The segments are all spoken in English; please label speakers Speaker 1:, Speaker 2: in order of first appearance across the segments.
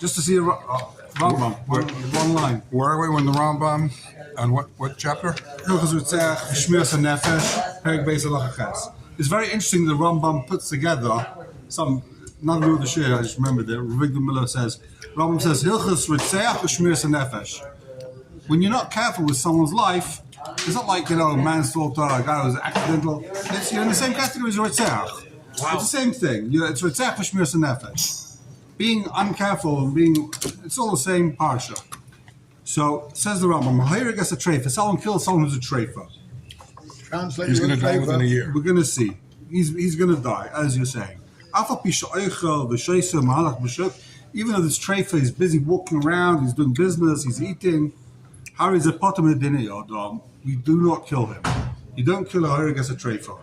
Speaker 1: Just to see a Rambam, one line.
Speaker 2: Where are we in the Rambam? On what chapter?
Speaker 1: It's very interesting the Rambam puts together some, not the the share, I just remembered that Ravigdor Miller says, Rambam says, Hilchus Ritzeach U'Shmiras HaNefesh. When you're not careful with someone's life, it's not like, manslaughter, a guy who's accidental. You're in the same category as Ritzeach. Wow. It's the same thing. It's Ritzeach U'Shmiras HaNefesh. Being uncareful and it's all the same parsha. So says the Rambam, Mahir gets a treifa. Someone kills someone who's a treifa.
Speaker 2: He's going to die within a year.
Speaker 1: We're going to see. He's going to die, as you're saying. Even though this treifa is busy walking around, he's doing business, he's eating. We do not kill him. You don't kill a Mahir gets a treifa.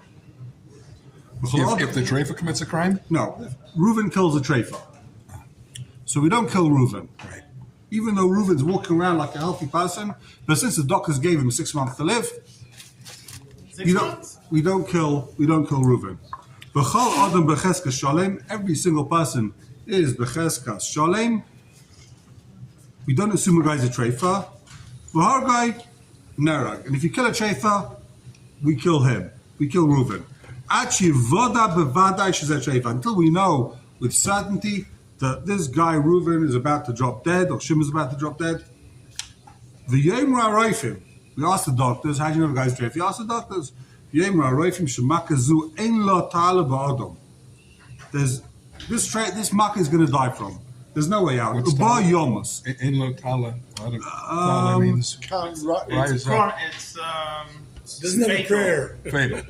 Speaker 2: If the treifa commits a crime?
Speaker 1: No. Reuven kills a treifa. So we don't kill Reuven.
Speaker 2: Right.
Speaker 1: Even though Reuven's walking around like a healthy person, but since the doctors gave him 6 months to live, we don't kill Reuven. B'chol adam b'cheskas shalem, every single person is b'cheskas shalem. We don't assume a guy's a treifa. V'har guy nerag, and if you kill a treifa, we kill him. We kill Reuven. Achi voda b'vadai she's a treifa, until we know with certainty that this guy Reuven is about to drop dead, or Shimon is about to drop dead. The Yemra Raifim. We asked the doctors, how do you know the guy's treifa? You asked the doctors. Yemra Raifim shemakazu ein lo ta'ala ba'adam. There's this makkah is going to die from. There's no way out. Uba yomus.
Speaker 2: Ein lo ta'ala. Ta'ala means
Speaker 3: it's
Speaker 4: This is not a prayer.
Speaker 2: fatal.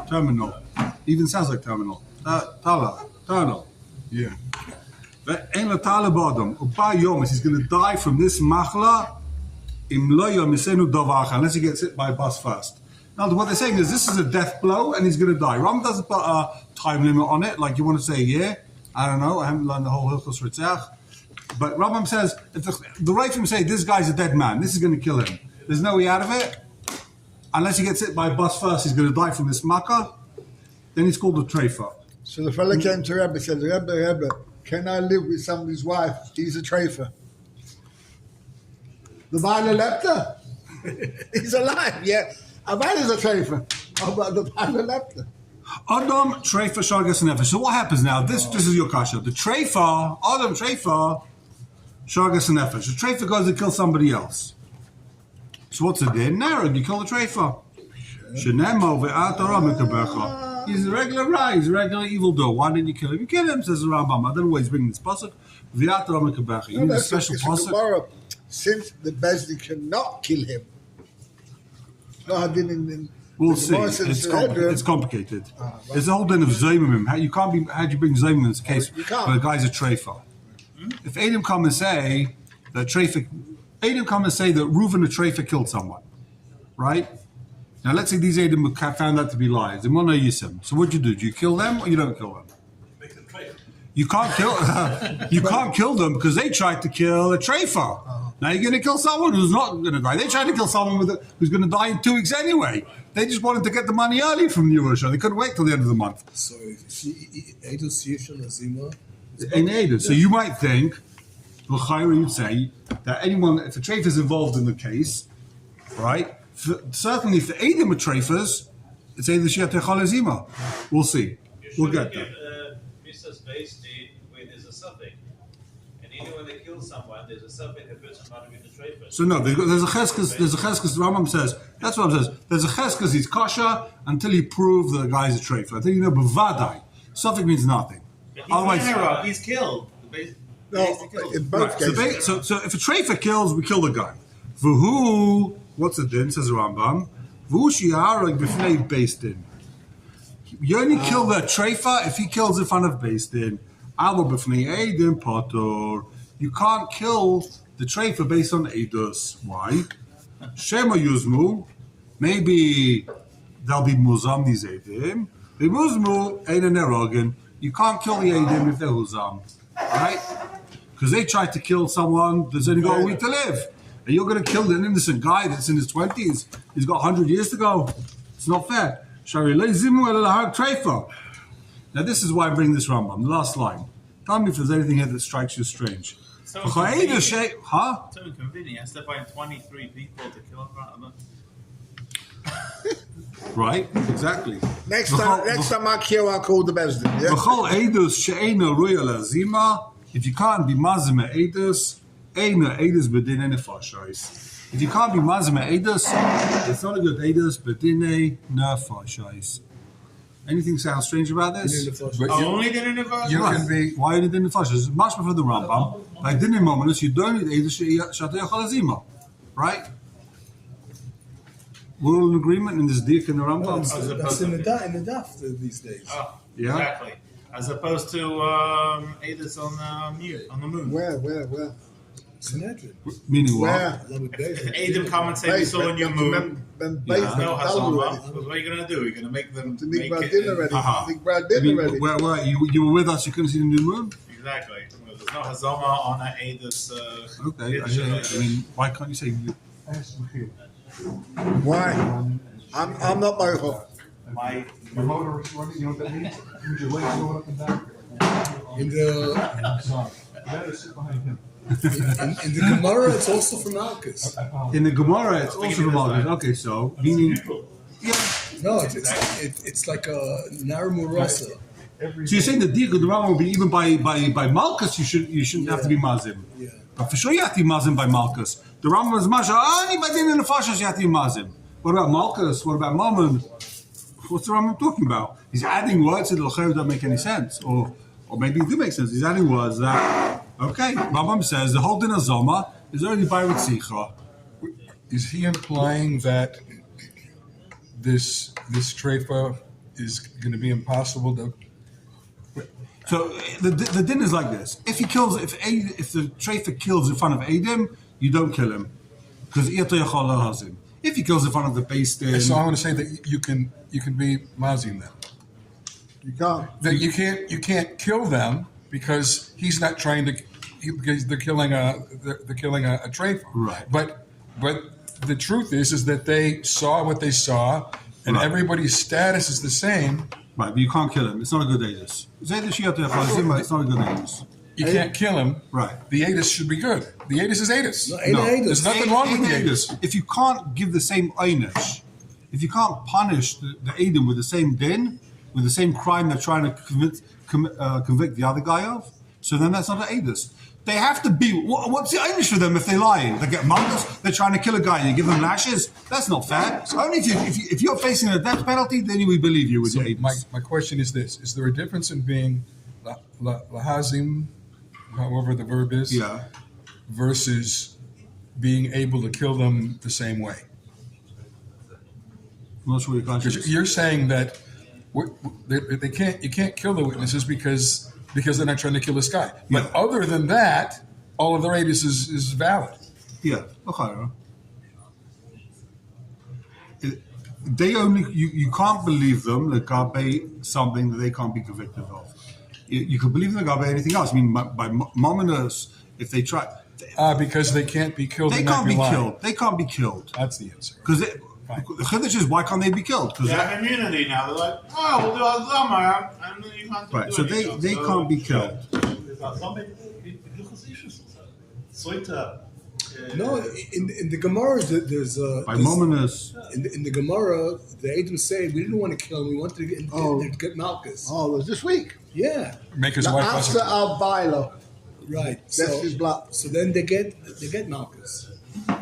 Speaker 1: Terminal. Even sounds like terminal. Tunnel.
Speaker 2: Yeah.
Speaker 1: Ein lo ta'ala ba'adam. Uba yomus. He's going to die from this machla. Unless he gets hit by a bus first. Now, what they're saying is this is a death blow and he's going to die. Ram doesn't put a time limit on it, like you want to say a year. I don't know. I haven't learned the whole Hilchos Ritzeach. But Rambam says, if the Raifim say this guy's a dead man, this is going to kill him. There's no way out of it. Unless he gets hit by a bus first, he's going to die from this makkah. Then he's called a treifa.
Speaker 4: So the fellow came to Rebbe and said, Rebbe, can I live with somebody's wife? He's a treifa. The Baal Lepta? He's alive, yeah. Aval is a treifa. How about the Baal Lepta?
Speaker 1: Adam, treifa, shagas, and nefesh. So what happens now? This is your kasha. The treifa, Adam, treifa, shagas, and nefesh. The treifa goes to kill somebody else. So what's it then? Narrowed, you kill the treifa. Shenemo ve'atara mekabecha. He's a regular rai, he's a regular evildoer. Why didn't you kill him? You kill him, says the Rambam. I don't know why he's bringing this pasuk. Ve'atara mekabecha. You need a special pasuk.
Speaker 4: Since the Bezdin cannot kill him. No, I didn't.
Speaker 1: We'll see. It's complicated. There's a whole din of Zaymim. How do you bring Zaymim in this case where the guy's a treifa? If Adam come and say that Reuven a treifa killed someone, right? Now let's say these Adam found that to be lies. They want to use him. So what do? Do you kill them or you don't kill them? You can't kill. You can't kill them because they tried to kill a treifa. Now you're going to kill someone who's not going to die. They tried to kill someone who's going to die in 2 weeks anyway. They just wanted to get the money early from the Yerusha. They couldn't wait till the end of the month.
Speaker 5: So if
Speaker 1: So you might think, you'd say that anyone, if a treifa is involved in the case, right? Certainly, if the Eidim are treifas, it's either Shiat Echal. We'll see. We'll get there.
Speaker 3: Based where there's a suffix, and even when they kill someone, there's a suffix. A person not be the treifa.
Speaker 1: So no, there's a cheskes. There's a cheskes. The Rambam says that's what it says. There's a cheskes. He's kosher until you prove the guy's a treifa. Until you know bevadai. Suffix means nothing.
Speaker 3: Otherwise, he's killed.
Speaker 4: In both cases.
Speaker 1: So if a treifa kills, we kill the guy. V'hu, what's the din? Says the Rambam. V'hu shi'arag b'fnei based in. You only kill the treifa if he kills in front of Beis Din. You can't kill the treifa based on Eidos. Why? Shema Yuzmu. Maybe they'll be Muzam, these Eidim. The Muzmu, Ein Nerogin. You can't kill the Eidim if they're Muzam. Right? Because they tried to kill someone that's only got a week to live. And you're going to kill an innocent guy that's in his 20s. He's got 100 years to go. It's not fair. Now this is why I bring this Rambam, the last line. Tell me if there's anything here that strikes you strange.
Speaker 3: So
Speaker 1: Huh?
Speaker 3: inconvenient. Instead of buying 23 people to kill in front of them.
Speaker 1: Right, exactly.
Speaker 4: Next time I kill, I'll call the Bezdin. Yeah?
Speaker 1: V'chol edus she'eina ruya lazima. If you can't be mazim edus, eina edus bedine nefashos. If you can't be mazim edus, it's not a good edus bedine nefashos. Anything sound strange about this?
Speaker 2: But
Speaker 3: Only did in the first
Speaker 2: you can be.
Speaker 1: Why only din nefashos? Much before the Rambam. Like din mominus, you don't need edus she'atayachal lazima, right? We're all in agreement in this dik in the Rambam.
Speaker 5: That's in the daf these days.
Speaker 3: Oh,
Speaker 1: Yeah.
Speaker 3: exactly. As opposed to Adis on the moon.
Speaker 4: Where?
Speaker 5: Sanhedrin.
Speaker 1: Meaning what?
Speaker 4: Where?
Speaker 3: If Adam come and say we saw a new moon,
Speaker 4: Then
Speaker 3: there's
Speaker 4: base
Speaker 3: no
Speaker 4: them
Speaker 3: Hazama.
Speaker 4: already.
Speaker 3: What are you going to do? You're going to make them
Speaker 4: To
Speaker 3: make
Speaker 4: Nick Brad
Speaker 3: it
Speaker 4: dinner ready.
Speaker 1: Uh-huh.
Speaker 4: Nick Brad
Speaker 1: I
Speaker 4: dinner
Speaker 1: mean,
Speaker 4: ready.
Speaker 1: where you were with us, you couldn't see the new moon?
Speaker 3: Exactly. There's no Hazama on that Adis.
Speaker 1: Okay, I mean, why can't you say you?
Speaker 4: Why? I'm not Michael.
Speaker 3: My
Speaker 2: motor is running, you know what that means? Use your legs going up and down.
Speaker 5: In the in the Gemara, it's also from Malchus.
Speaker 1: In the Gemara, it's also about okay, so meaning, yeah.
Speaker 5: No, it's like a Naramurasa.
Speaker 1: So you're saying the Dik of the Rambam will be even by Malchus, you shouldn't have to be Mazim.
Speaker 5: Yeah.
Speaker 1: But for sure you have to be Mazim by Malchus. The Rambam is Masha, anybody in the Fashas you have to be Mazim. What about Malchus? What about Mammon? What's the Rambam talking about? He's adding words that don't make any sense. Or maybe it do make sense. He's adding words that, okay, Rambam says the whole din of Zoma is already by Ritzicha.
Speaker 2: Is he implying that this treifa is going to be impossible to?
Speaker 1: So the din is like this: if he kills, if the treifa kills in front of Adam, you don't kill him because hazim. If he kills in front of the base din,
Speaker 2: So I want to say that you can be mazim then.
Speaker 4: You can't.
Speaker 2: That you can't kill them because he's not trying to, because they're killing a treifa.
Speaker 1: Right.
Speaker 2: But the truth is that they saw what they saw, and
Speaker 1: Right.
Speaker 2: everybody's status is the same.
Speaker 1: right? But you can't kill him. It's not a good Adis. It's not a good Adis.
Speaker 2: You can't kill him.
Speaker 1: Right.
Speaker 2: The Adis should be good. The Adis is Adis.
Speaker 5: No,
Speaker 2: There's nothing wrong with the Adis.
Speaker 1: If you can't give the same einish, if you can't punish the Adam with the same din, with the same crime they're trying to convict the other guy of, so then that's not an Adis. They have to be. What's the einish for them if they lie? They get muggers. They're trying to kill a guy and you give them lashes. That's not fair. So only if you're facing a death penalty, then we believe you with
Speaker 2: So
Speaker 1: your Adis.
Speaker 2: my question is this: is there a difference in being lahazim, however the verb is,
Speaker 1: Yeah.
Speaker 2: versus being able to kill them the same way?
Speaker 1: I'm not sure your conscience.
Speaker 2: Because you're saying that you can't kill the witnesses because they're not trying to kill this guy. But
Speaker 1: Yeah.
Speaker 2: other than that, all of their Adis is valid.
Speaker 1: Yeah, okay. They only you can't believe them legabe something that they can't be convicted of. You can believe them legabe anything else. I mean, by mominus, if they try,
Speaker 2: Because they can't be killed.
Speaker 1: they
Speaker 2: and not
Speaker 1: can't be
Speaker 2: lying.
Speaker 1: killed. They can't be killed
Speaker 2: That's the answer.
Speaker 1: because the chiddush is why can't they be killed? Because
Speaker 3: They have immunity now. They're like, oh, we'll do Hazama, and then you can't do
Speaker 1: right, so
Speaker 3: anything
Speaker 1: they
Speaker 3: else.
Speaker 1: can't be killed.
Speaker 5: No, in the Gemara, there's
Speaker 1: By mominus,
Speaker 5: in the Gemara, the Adam say we didn't want to kill him, we wanted to get Malchus.
Speaker 4: Oh, it was this week.
Speaker 5: Yeah,
Speaker 2: Make his
Speaker 4: The
Speaker 2: wife
Speaker 4: after
Speaker 2: listen.
Speaker 4: our Baila.
Speaker 5: right.
Speaker 4: That's his blood.
Speaker 5: So then they get Malchus.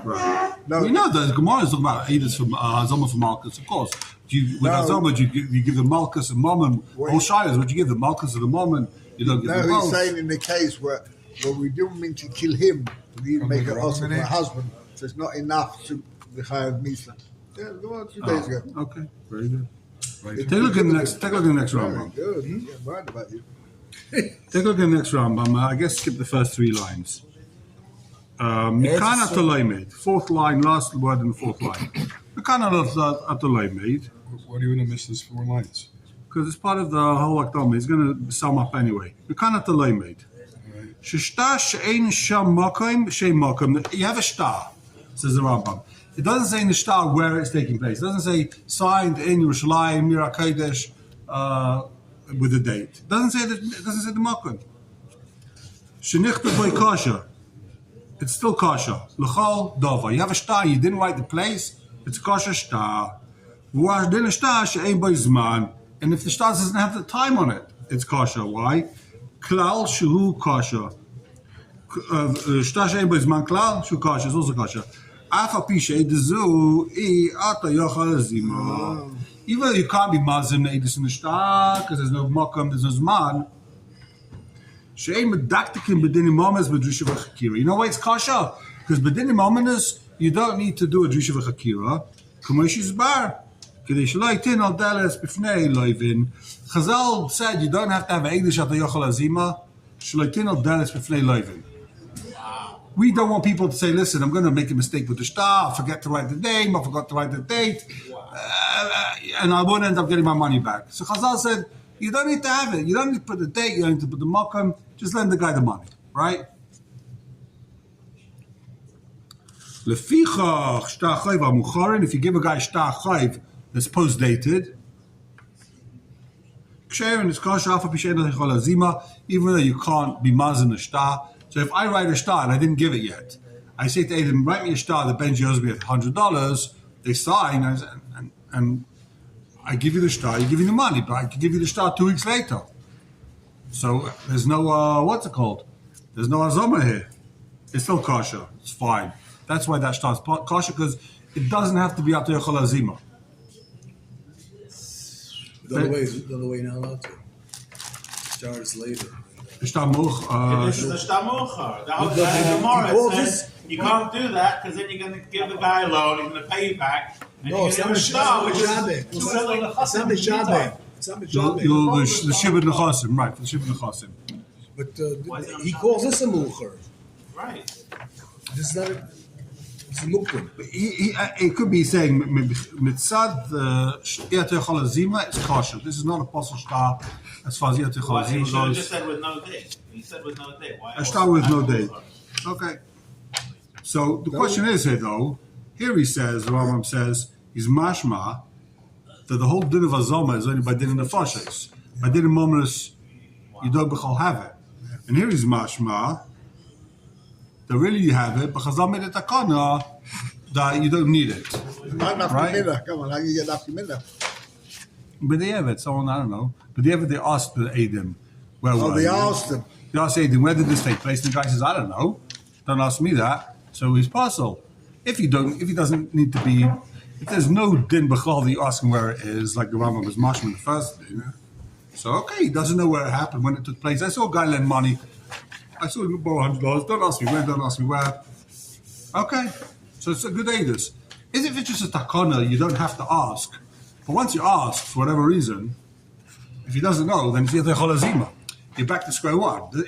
Speaker 1: right?
Speaker 4: No,
Speaker 1: We know the Gemara is talking about Edis from Hazama for Malchus, of course. With
Speaker 4: No.
Speaker 1: Hazama, you give the Malchus and Mammon.
Speaker 4: Wait.
Speaker 1: All Shias, what you give the Malchus and the Mammon, you don't give
Speaker 4: no,
Speaker 1: them
Speaker 4: he's
Speaker 1: both.
Speaker 4: saying in the case where we didn't mean to kill him, we didn't make
Speaker 2: the
Speaker 4: it also for
Speaker 2: Roman
Speaker 4: a husband, so it's not enough to have Misa. Yeah, the one 2 days ago.
Speaker 1: Okay, very good. Take a look at the next. Take a look at the next
Speaker 4: Very
Speaker 1: Rambam.
Speaker 4: good. Yeah, I'm worried about you.
Speaker 1: Take a look at the next Rambam. I guess skip the first 3 lines. Mikana Atolaimed. 4th line, last word in the 4th line. Mikana Atolaimed.
Speaker 2: What are you going to miss these 4 lines?
Speaker 1: Because it's part of the whole Akdama. He's going to sum up anyway. Mikana Atolaimed. Shishta she'ein sham makom she'ein makom. You have a star, says the Rambam. It doesn't say in the star where it's taking place. It doesn't say signed in Yerushalayim, Mira Kodesh, with a date. It doesn't say the makom. Shenichta by kosher. It's still kosher. L'chol dova. You have a star, you didn't write the place, it's kosher star. Din a star she'ein by zman. And if the star doesn't have the time on it, it's kosher. Why? Klal shehu kosher. Star she'ein by zman klal shehu kosher is also kosher. Afa pishe dezu I ata yochal zima. Even though you can't be mazim neidus in the star because there's no makam, there's no zman. You know why it's kasha? Because b'dinim ominous, you don't need to do a drisha v'chakira. Kamoshi's bar. Chazal said you don't have to have an Eidish at the Yochel Azima. Shleitin al deles b'fnei loivin. We don't want people to say, listen, I'm going to make a mistake with the star, I forget to write the name, I forgot to write the date, and I won't end up getting my money back. So Chazal said, you don't need to have it. You don't need to put the date, you don't need to put the makam, just lend the guy the money, right? Lefichach shtar chayv amucharin, if you give a guy shtar chayv that's post-dated, ksher and it's kosher afa pishen l'chol azima, even though you can't be mazin the shtar. So if I write a shtar and I didn't give it yet, I say to Adam, write me a shtar that Benji owes me $100, they sign, and I give you the shtar, you give me the money, but I can give you the shtar 2 weeks later. So there's no, what's it called? There's no azoma here. It's still kosher. It's fine. That's why that shtar is kosher, because it doesn't have to be out to Yochel Azima.
Speaker 5: The other way you're not allowed to. Stars later.
Speaker 3: This is the shtamuchar. The Gemara says you can't do that because then you're going to give the guy a loan, he's going to pay you back.
Speaker 5: No, it's not a shtar, which is it's not the shabbat. It's not the shabbat.
Speaker 1: The shibud nechasim, right? The shibud nechasim.
Speaker 5: But he calls this a muchar.
Speaker 3: Right.
Speaker 5: This is not a. It's a mukrim.
Speaker 1: It could be saying mitzad Yat Yochel Azima is kosher. This is not a possible shtar as far as Yat Yochel
Speaker 3: He
Speaker 1: Azima
Speaker 3: should have
Speaker 1: goes.
Speaker 3: just said with no date. He said with no date. Why?
Speaker 1: A shtar with no date. Okay. So the question is here, though. Here he says, the Rambam says, he's mashma that the whole din of azoma is only by din in the fashes. By din in moments, you don't b'chol have it. And here he's mashma that really you have it, but Chazal made it takana that you don't need it. Right?
Speaker 4: Come on, how you get after minna?
Speaker 1: But they have it. Someone I don't know. But they asked the Adam. Where
Speaker 4: Oh,
Speaker 1: were
Speaker 4: they
Speaker 1: you?
Speaker 4: asked him.
Speaker 1: They asked Adam, where did this take place? And the guy says, I don't know. Don't ask me that. So he's parcel. If he doesn't need to be, if there's no din b'chol that you ask him where it is, like the Rambam was mashma in the first din. So okay, he doesn't know where it happened, when it took place. I saw a guy lend money. I saw him borrow $100. Don't ask me when. Don't ask me where. Okay, so it's a good aidus. If it's just a takana, you don't have to ask. But once you ask for whatever reason, if he doesn't know, then it's Yat Yochel Azima. You're back to square one. Do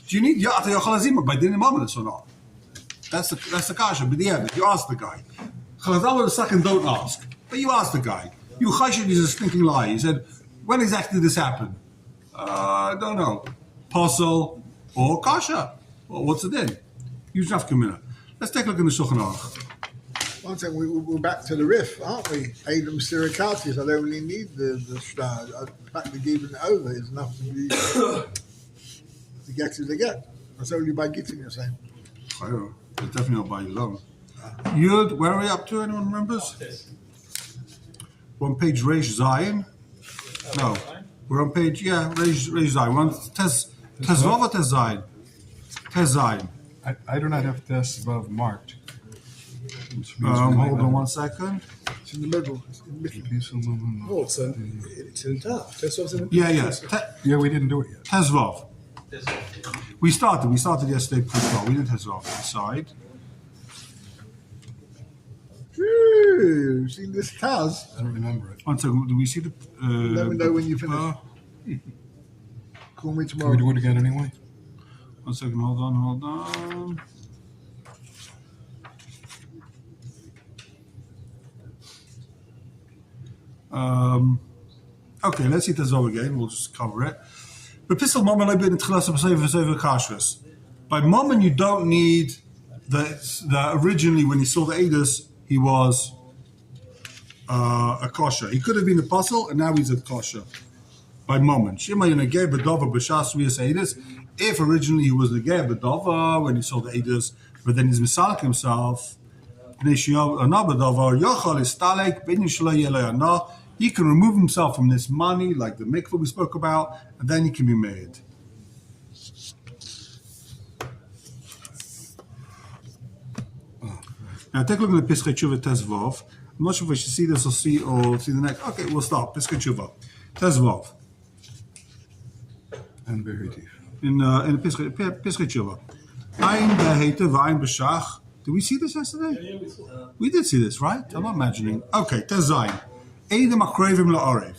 Speaker 1: you need Yat Yochel Azima by dinim ominous or not? That's the kasha. But yeah, you ask the guy. Chazal with a second don't ask, but you ask the guy. You chayshid is a stinking lie. He said, when exactly did this happen? I don't know. Posel or kasha. Well, what's it then? Use nafkamina. Let's take a look in the Shulchan Aruch.
Speaker 4: One second, we're back to the riff, aren't we? Adam Sirikatis, I don't really need the star. Practically giving it over is enough to be to get to the get. That's only by getting the same.
Speaker 1: I don't know. It's definitely not by alone. Yud, where are we up to? Anyone remembers? We're on page Reish Zion. No, we're on page Reish Zion. We're on Tezvav or Tez Zion? Tez Zion.
Speaker 2: I do not have Tez Vav marked.
Speaker 1: Hold on 1 second.
Speaker 4: It's in the middle. It's in the middle.
Speaker 5: Oh, it's in the top. That's what's in the
Speaker 1: Yeah.
Speaker 2: We didn't do it yet.
Speaker 1: Tezvav. We started yesterday pretty well. We did Tezvav inside.
Speaker 4: Ooh, seen this Taz?
Speaker 2: I don't remember it.
Speaker 1: 1 second. Do we see the?
Speaker 4: Let me know when you finish. Call me
Speaker 2: Can
Speaker 4: tomorrow.
Speaker 2: we do it again anyway?
Speaker 1: 1 second. Hold on. Okay, let's see Tezvav again. We'll just cover it. But Pistol Mammon Leibin and Tchilas over Kashrus. By Mammon, you don't need the originally when he saw the Eidos, he was a kosher. He could have been a apostle, and now he's a kosher. By Mammon. Shema Yenegeh B'Dover B'Shas Riyas Eidos. If originally he was the Ger B'Dover when he sold the Eidos, but then he's Misalek himself, he can remove himself from this money, like the mikvah we spoke about, and then he can be made. Now take a look at the Piskei Tshuva Tezvov. I'm not sure if I should see this or see the next. Okay, we'll start. Piskei Tshuva Tezvov.
Speaker 2: And very deep.
Speaker 1: In the Piskei Tshuva. Ein behete v'ain b'shach. Did we see this yesterday?
Speaker 3: Yeah, we saw that.
Speaker 1: We did see this, right? I'm not imagining. Okay, Tezayin. Eidim akrevim la'arev.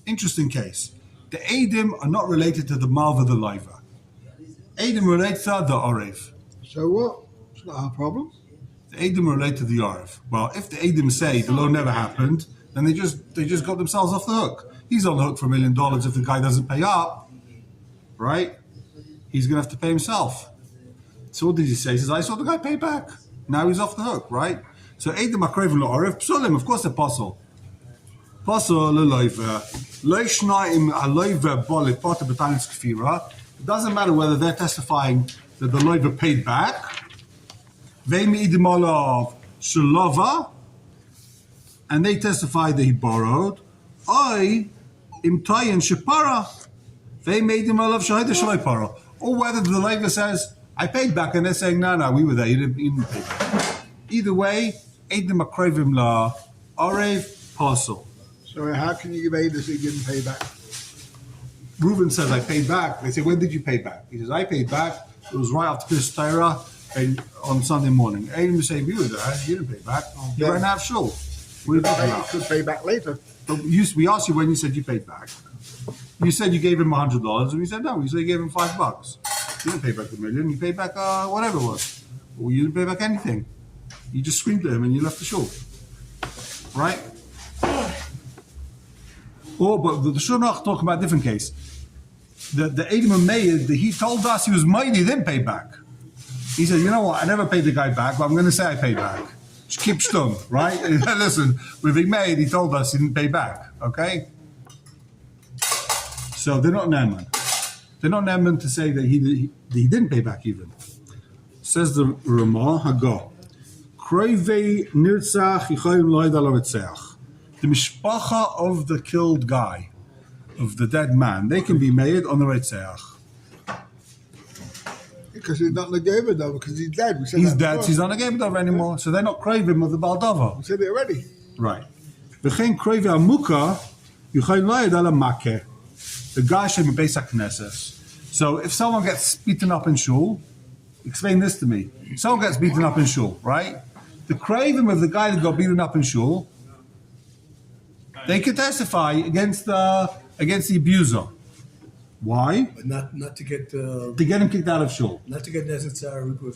Speaker 1: Interesting case. The Eidim are not related to the Malva the Leiva. Eidim relate to the Arev.
Speaker 4: So what? It's not our problem.
Speaker 1: The Eidim relate to the Arev. Well, if the Eidim say the loan never happened, then they just got themselves off the hook. He's on the hook for $1 million if the guy doesn't pay up, right? He's going to have to pay himself. So what did he say? He says, I saw the guy pay back. Now he's off the hook, right? So Eidim akrevim la'arev, psulim, of course they're apostle. Apostle l'loiva. Leishnaim aloiva bolipota b'tanis kfira. It doesn't matter whether they're testifying that the loiva paid back. Ve'im idim olav shalova. And they testify that he borrowed. Oi imtayin shepara. Ve'im idim olav shahida shaloi para. Or whether the loiva says, I paid back, and they're saying, no, we were there, you didn't pay back. Either way, Eidim akrevim la arev parcel.
Speaker 4: So how can you give aid if he didn't pay back?
Speaker 1: Reuven says, I paid back. They say, when did you pay back? He says, I paid back. It was right after Pis Torah and on Sunday morning. Eidim will say, we were there, you didn't pay back. You ran out of shul. What are you talking about?
Speaker 4: You could pay back later.
Speaker 1: But we asked you when you said you paid back. You said you gave him $100, and we said, no, you said you gave him $5. You didn't pay back the $1 million. You paid back whatever it was. Or you didn't pay back anything. You just screamed at him and you left the shul. Right? Oh, but the Shulchan talking about a different case. The Eidim Meir, he told us he was mighty, he didn't pay back. He said, you know what, I never paid the guy back, but I'm going to say I paid back. Just keep stum, right? Listen, with Big Meir, he told us he didn't pay back, okay? So they're not Naaman. They're not Naaman to say that he didn't pay back even. Says the Ramah Hago. Kroivei nirtzach yichayim lo'ed ala ritzeach. The mishpacha of the killed guy, of the dead man, they can be made on the ritzeach.
Speaker 4: Because he's not Negeva though, because he's dead. We said
Speaker 1: He's
Speaker 4: that
Speaker 1: dead,
Speaker 4: before.
Speaker 1: so he's not a Gebedov anymore, so they're not craving of the Baldova.
Speaker 4: We said it already.
Speaker 1: Right. V'chein kroivei amuka yichayim lo'ed ala makeh. The guy should be Beis HaKnesses. So if someone gets beaten up in shul, explain this to me. Someone gets beaten up in shul, right? The craving of the guy that got beaten up in shul, they can testify against the abuser. Why?
Speaker 5: But not to get
Speaker 1: To get him kicked out of shul.
Speaker 5: not to get necessary for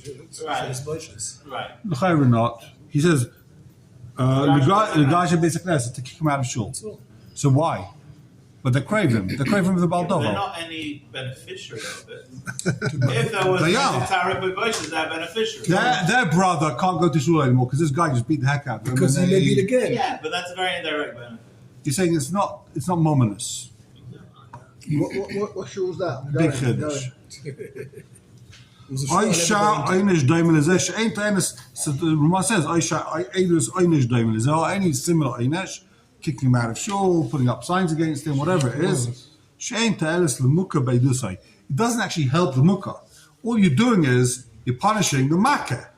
Speaker 5: his budgets.
Speaker 3: Right.
Speaker 1: L'chayr not. He says the guy should be Beis HaKnesses to kick him out of shul.
Speaker 5: That's all.
Speaker 1: So why? But they're craving. They're craving of the
Speaker 3: They're
Speaker 1: Baldova.
Speaker 3: not any beneficiary of it. If there was
Speaker 1: They are.
Speaker 3: Tarek B'Boishes, they're beneficiaries.
Speaker 1: Their brother can't go to shul anymore because this guy just beat the heck out of him.
Speaker 5: Because he
Speaker 1: and
Speaker 5: may
Speaker 1: they-
Speaker 5: beat again.
Speaker 3: Yeah, but that's a very indirect benefit.
Speaker 1: You're saying it's not momentous.
Speaker 4: What show was that?
Speaker 1: Big
Speaker 4: Go ahead.
Speaker 1: chiddush.
Speaker 5: It was a
Speaker 1: Aisha
Speaker 5: shot,
Speaker 1: einish daimel zeh ain't eines. So the Rama says Aisha einish einish daimel zeh any similar einish, kicking him out of shul, putting up signs against him, whatever it is. Shein ta'elis lemuka beidusai. It doesn't actually help the muka. All you're doing is you're punishing the makkah.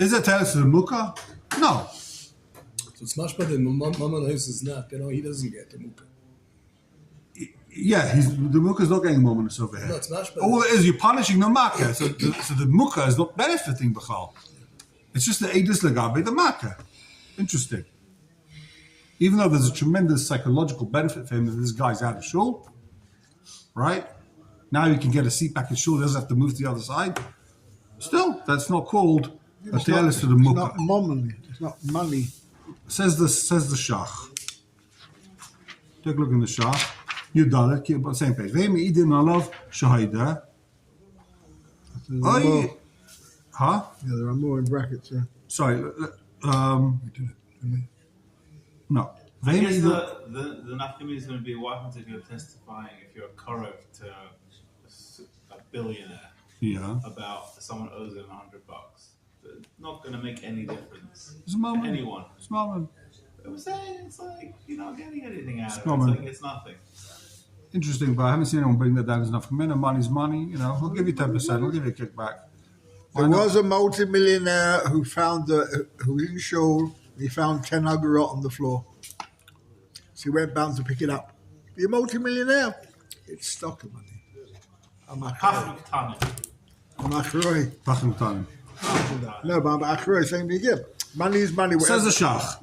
Speaker 1: Is it ta'elis the muka? No.
Speaker 5: So it's much better than Mammon is not. He doesn't get the muka.
Speaker 1: Yeah, the muka is not getting momentous over here.
Speaker 5: No, it's much better.
Speaker 1: All it is, you're punishing the makkah. So the muka is not benefiting b'chal. It's just the edus legabe the makkah. Interesting. Even though there's a tremendous psychological benefit for him that this guy's out of shul, right? Now he can get a seat back in shul, he doesn't have to move to the other side. Still, that's not called a te'elis to the
Speaker 4: It's
Speaker 1: muka.
Speaker 4: not money. It's not money.
Speaker 1: Says the Shach. Take a look in the Shach. You done it, keep on the same page. Ve'im idin alav shahida. Oi. Huh?
Speaker 4: Yeah, there are more in brackets. Yeah.
Speaker 1: Sorry.
Speaker 2: We did it, didn't we?
Speaker 1: No.
Speaker 3: I
Speaker 1: Ve'im
Speaker 3: guess
Speaker 1: idin.
Speaker 3: the nafkami is going to be what happens if you're testifying, if you're a korov to a billionaire
Speaker 1: Yeah.
Speaker 3: about someone owes him $100. It's not going to make any difference
Speaker 1: It's a
Speaker 3: to
Speaker 1: moment.
Speaker 3: anyone.
Speaker 1: It's a moment.
Speaker 3: I'm saying it's like you're not getting anything out of it. It's
Speaker 1: Moment.
Speaker 3: like it's nothing.
Speaker 1: Interesting, but I haven't seen anyone bring that down as enough. Money's money. You know, we'll give you 10%. We'll give you a kickback.
Speaker 4: There was a multimillionaire who found who didn't show. He found 10 agarot on the floor. So he went down to pick it up. You're a multimillionaire. It's stock of money. I'm Achroi.
Speaker 1: Pachim time.
Speaker 4: No, but I'm Achroi, same thing again. Money is money.
Speaker 1: Says the Shach.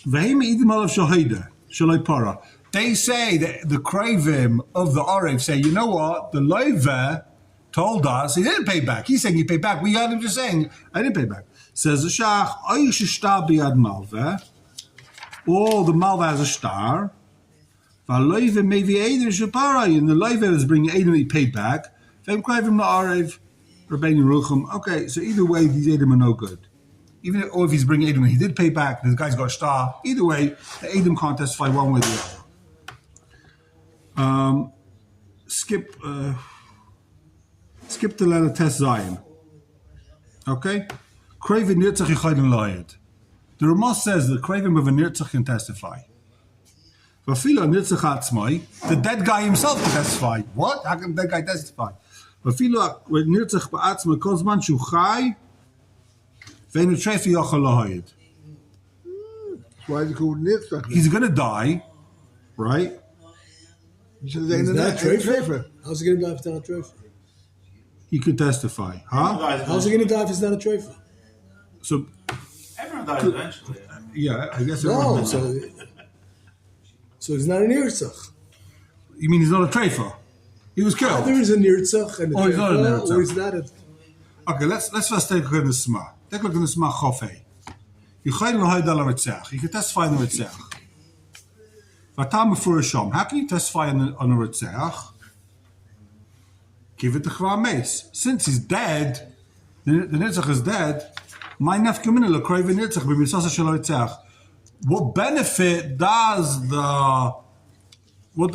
Speaker 1: V'heim idim alav shahida shaloi para. They say that the Kravim of the Arev say, you know what? The Loiver told us he didn't pay back. He's saying he paid back. We heard him just saying, I didn't pay back. Says the Shach, Ayush shtar biyad malveh. Or the malveh has a star. V'aloiver maybe eidim shapara. And the Loiver is bringing eidim that he paid back. V'hem Kravim the Arev. Rabbeinu Rucham. Okay, so either way, these eidim are no good. Even if, or if he's bringing eidim and he did pay back, this guy's got a star. Either way, the eidim can't testify one way or the other. Skip the letter Tes Zion. Okay? Kravim Nirtzach Yichaydim Layed. The Ramah says that Kravim of a Nirtzach can testify. Vafila Nirtzach Atzmai, the dead guy himself can testify. What? How can the dead guy testify? Vafila Nirtzach Ba'atzmai Kozman Shu Chai Ve'enu Trefi Yochel Lahayed.
Speaker 4: That's why it's called Nitzach.
Speaker 1: He's going to die, right?
Speaker 4: Is
Speaker 5: Is that treifa? How's he going to die if it's not a treifa?
Speaker 1: He could testify. Huh?
Speaker 5: How's he going to die if it's not a treifa?
Speaker 1: So,
Speaker 3: Everyone dies eventually.
Speaker 1: yeah, I guess
Speaker 5: No,
Speaker 1: everyone-
Speaker 5: so he's not an Nirtzach.
Speaker 1: You mean he's not a treifa? He was killed.
Speaker 5: Either he's a Nirtzach and a
Speaker 1: He's not a
Speaker 5: treifa,
Speaker 1: Nirtzach.
Speaker 5: or he's not a...
Speaker 1: Okay, let's first take a look at the Sma. Take a look at the Sma Chofei. You can testify on the Ritzach. Vatam Mefurasham. How can you testify on a Ritzach? Give it to Chvar Meis. Since he's dead, the Nitzach is dead. My nafkamina l'kroiv Nitzach b'misasa shel Ritzach. What benefit does what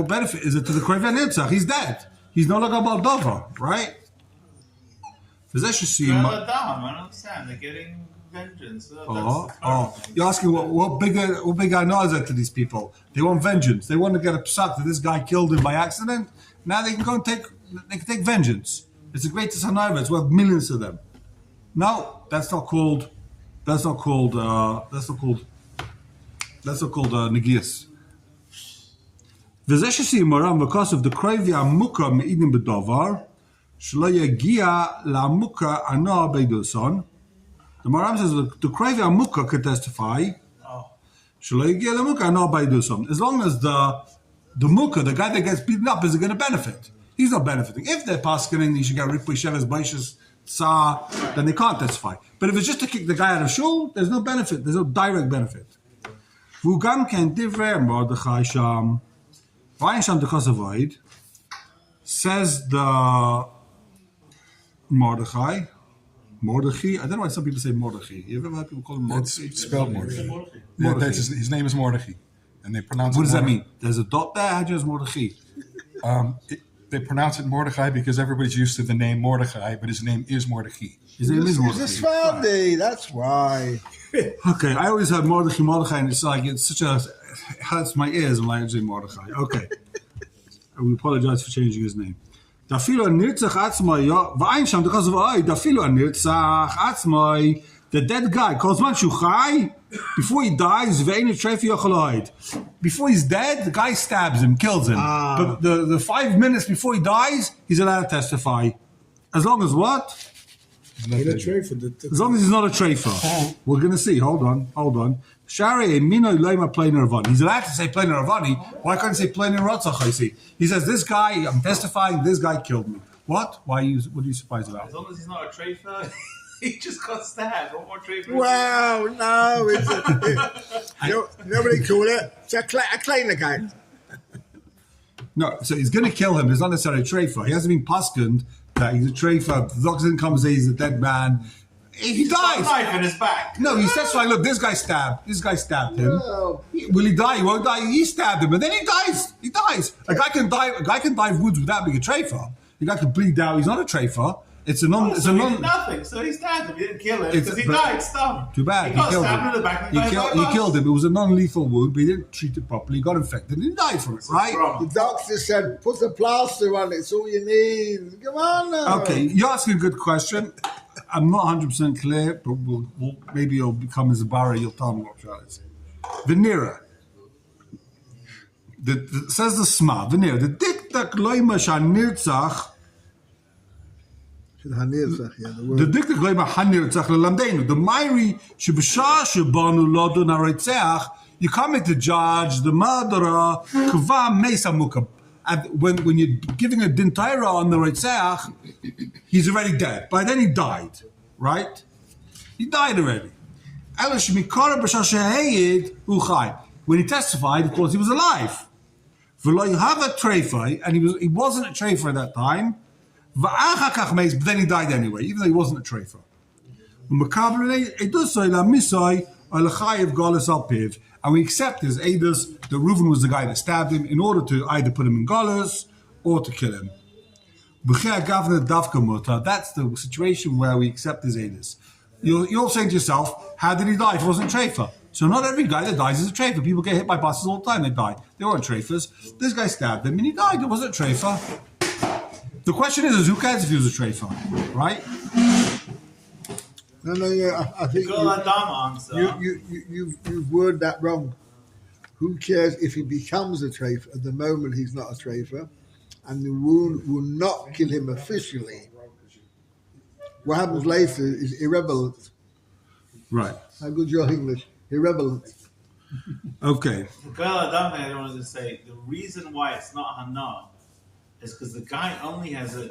Speaker 1: benefit is it to the Kroiv Nitzach? He's dead. He's no longer Baldova, right?
Speaker 3: They're dumb. I don't understand. They're getting vengeance.
Speaker 1: You're asking what big guy knows that to these people? They want vengeance. They want to get a psak that this guy killed him by accident. Now they can go and take vengeance. It's the greatest hanaiva. It's worth millions of them. No, that's not called negias. V'zeh shesi moram because of the kroiv ya'muka me'idim b'davar. The Maram says the Krevi Amukha could testify. As long as the Mukha, the guy that gets beaten up, isn't going to benefit. He's not benefiting. If they're paskening, he should get Rikpui Sheves Baishas Sa, then they can't testify. But if it's just to kick the guy out of shul, there's no benefit. There's no direct benefit. Vugam can divrei Mordechai Sham. Vayin Sham Dekosavoid says the Mordechai. I don't know why some people say Mordechai. You ever heard people call him Mordechai?
Speaker 2: It's spelled Mordechai. Yeah, his name is Mordechai, and they pronounce
Speaker 1: What
Speaker 2: it.
Speaker 1: does that mean? There's a dot there. How do you use Mordechai?
Speaker 2: They pronounce it Mordechai because everybody's used to the name Mordechai, but his name is Mordechai.
Speaker 1: His name is
Speaker 4: He's a
Speaker 1: Mordechai.
Speaker 4: Sephardi, that's why.
Speaker 1: Okay, I always heard Mordechai, and it's such a it hurts my ears when I say Mordechai. Okay, we apologize for changing his name. The dead guy calls Manchuchai before he dies. Before he's dead, the guy stabs him, kills him. But the 5 minutes before he dies, he's allowed to testify. As long as what? As long as he's not a treifa. We're going to see. Hold on. Shari Mino Lema Plainer Ravani. He's allowed to say Plainer Ravani. Why can't he say Plainer Ratzach? I see. He says, this guy, I'm testifying, this guy killed me. What? What are you surprised about?
Speaker 3: As long as he's not a treifa, he just got stabbed. What more treifa?
Speaker 4: Wow, no, nobody call it. It's a cleaner guy.
Speaker 1: No, so he's going to kill him. It's not necessarily a treifa. He hasn't been paskened that he's a treifa. The doctor didn't come and say he's a dead man. He dies.
Speaker 3: Knife in his back.
Speaker 1: No, he says, look, this guy stabbed him.
Speaker 4: No.
Speaker 1: Will he die? He won't die. He stabbed him, and then he dies. A guy can die of woods without being a treifa. The guy could bleed out. He's not a treifa. It's a non.
Speaker 3: Oh,
Speaker 1: It's
Speaker 3: so
Speaker 1: a
Speaker 3: he
Speaker 1: non.
Speaker 3: did nothing. So he stabbed him. He didn't kill him
Speaker 1: It's-
Speaker 3: because he
Speaker 1: but-
Speaker 3: died stunned.
Speaker 1: Too bad.
Speaker 3: He got
Speaker 1: killed
Speaker 3: stabbed
Speaker 1: him.
Speaker 3: in the back.
Speaker 1: He killed him. It was a non-lethal wound, but he didn't treat it properly. He got infected and he died from it. Right?
Speaker 4: The doctor said, put a plaster on it. It's all you need. Come on now.
Speaker 1: Okay, you're asking a good question. I'm not 100% clear, but maybe you'll become a Zabara. You'll tell me what Pshat is. Venera. Says the Sma. Venera. The diktak loima shanirtzach.
Speaker 4: The
Speaker 1: diktak loima hanirtzach lelamdeinu. The Mairi shebashah shebanu lodun haretzeach. You come in to judge the murderer. Kva mesa mukab. And when you're giving a din Torah on the Retzeach, he's already dead. By then he died, right? He died already. When he testified, of course, he was alive. And he wasn't a treifa at that time. But then he died anyway, even though he wasn't a treifa. And we accept his Eidos that Reuven was the guy that stabbed him in order to either put him in Galus or to kill him. That's the situation where we accept his Eidos. You're saying to yourself, how did he die if he wasn't treifa? So not every guy that dies is a treifa. People get hit by buses all the time, they die. They weren't treifas. This guy stabbed him and he died. It wasn't a treifa. The question is who cares if he was a treifa, right?
Speaker 4: No, yeah, I think you've worded that wrong. Who cares if he becomes a treifa? At the moment, he's not a treifa, and the wound will not kill him officially. What happens later is irrelevant.
Speaker 1: Right.
Speaker 4: How good your English? Irrelevant.
Speaker 1: Okay.
Speaker 3: The girl Adam thing I wanted to say, the reason why it's not Hana is because the guy only has an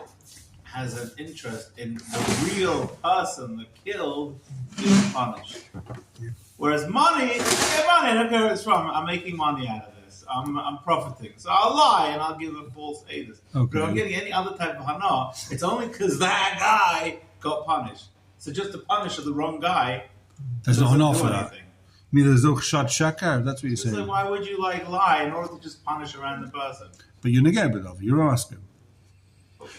Speaker 3: interest in the real person that killed being punished. Whereas money, get money, I don't care where it's from. I'm making money out of this. I'm profiting. So I'll lie and I'll give a false Eidos.
Speaker 1: Okay.
Speaker 3: But if I'm getting any other type of Hana, it's only because that guy got punished. So just to punish the wrong guy,
Speaker 1: There's not
Speaker 3: doesn't
Speaker 1: enough
Speaker 3: do
Speaker 1: for that.
Speaker 3: anything.
Speaker 1: I mean, there's no shot shakar. That's what you're
Speaker 3: So
Speaker 1: saying.
Speaker 3: why would you lie in order to just punish a random person?
Speaker 1: But you're negated of it. You're asking.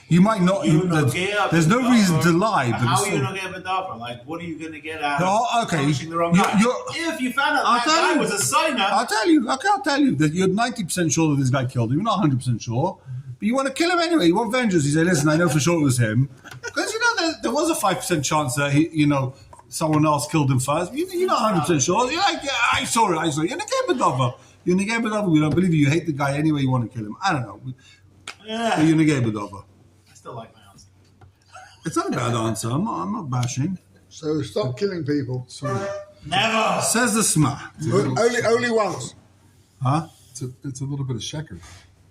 Speaker 1: You might not. There's no reason to lie. But
Speaker 3: How
Speaker 1: it's
Speaker 3: are you
Speaker 1: still-
Speaker 3: not getting a davar? Like, what are you going to get out
Speaker 1: Oh,
Speaker 3: of
Speaker 1: okay.
Speaker 3: punishing the wrong
Speaker 1: You-
Speaker 3: guy?
Speaker 1: you're-
Speaker 3: If you found out
Speaker 1: I'll
Speaker 3: that
Speaker 1: tell
Speaker 3: guy
Speaker 1: you.
Speaker 3: was a signer,
Speaker 1: I'll tell you. Okay, I'll tell you that you're 90% sure that this guy killed him. You're not 100% sure, but you want to kill him anyway. You want vengeance. You say, "Listen, I know for sure it was him," because there was a 5% chance that someone else killed him first. You're not 100% sure. You're like, "Yeah, I saw it. You're Negebedova. You're Negebedova. We don't believe you. You hate the guy anyway. You want to kill him. I don't know.
Speaker 3: yeah,
Speaker 1: But you're Negebedova.
Speaker 3: I still like my answer.
Speaker 1: It's not a bad answer. I'm not bashing.
Speaker 4: So stop killing people.
Speaker 3: Never.
Speaker 1: Says the Sma.
Speaker 4: Only once.
Speaker 1: Huh?
Speaker 2: It's a little bit of sheker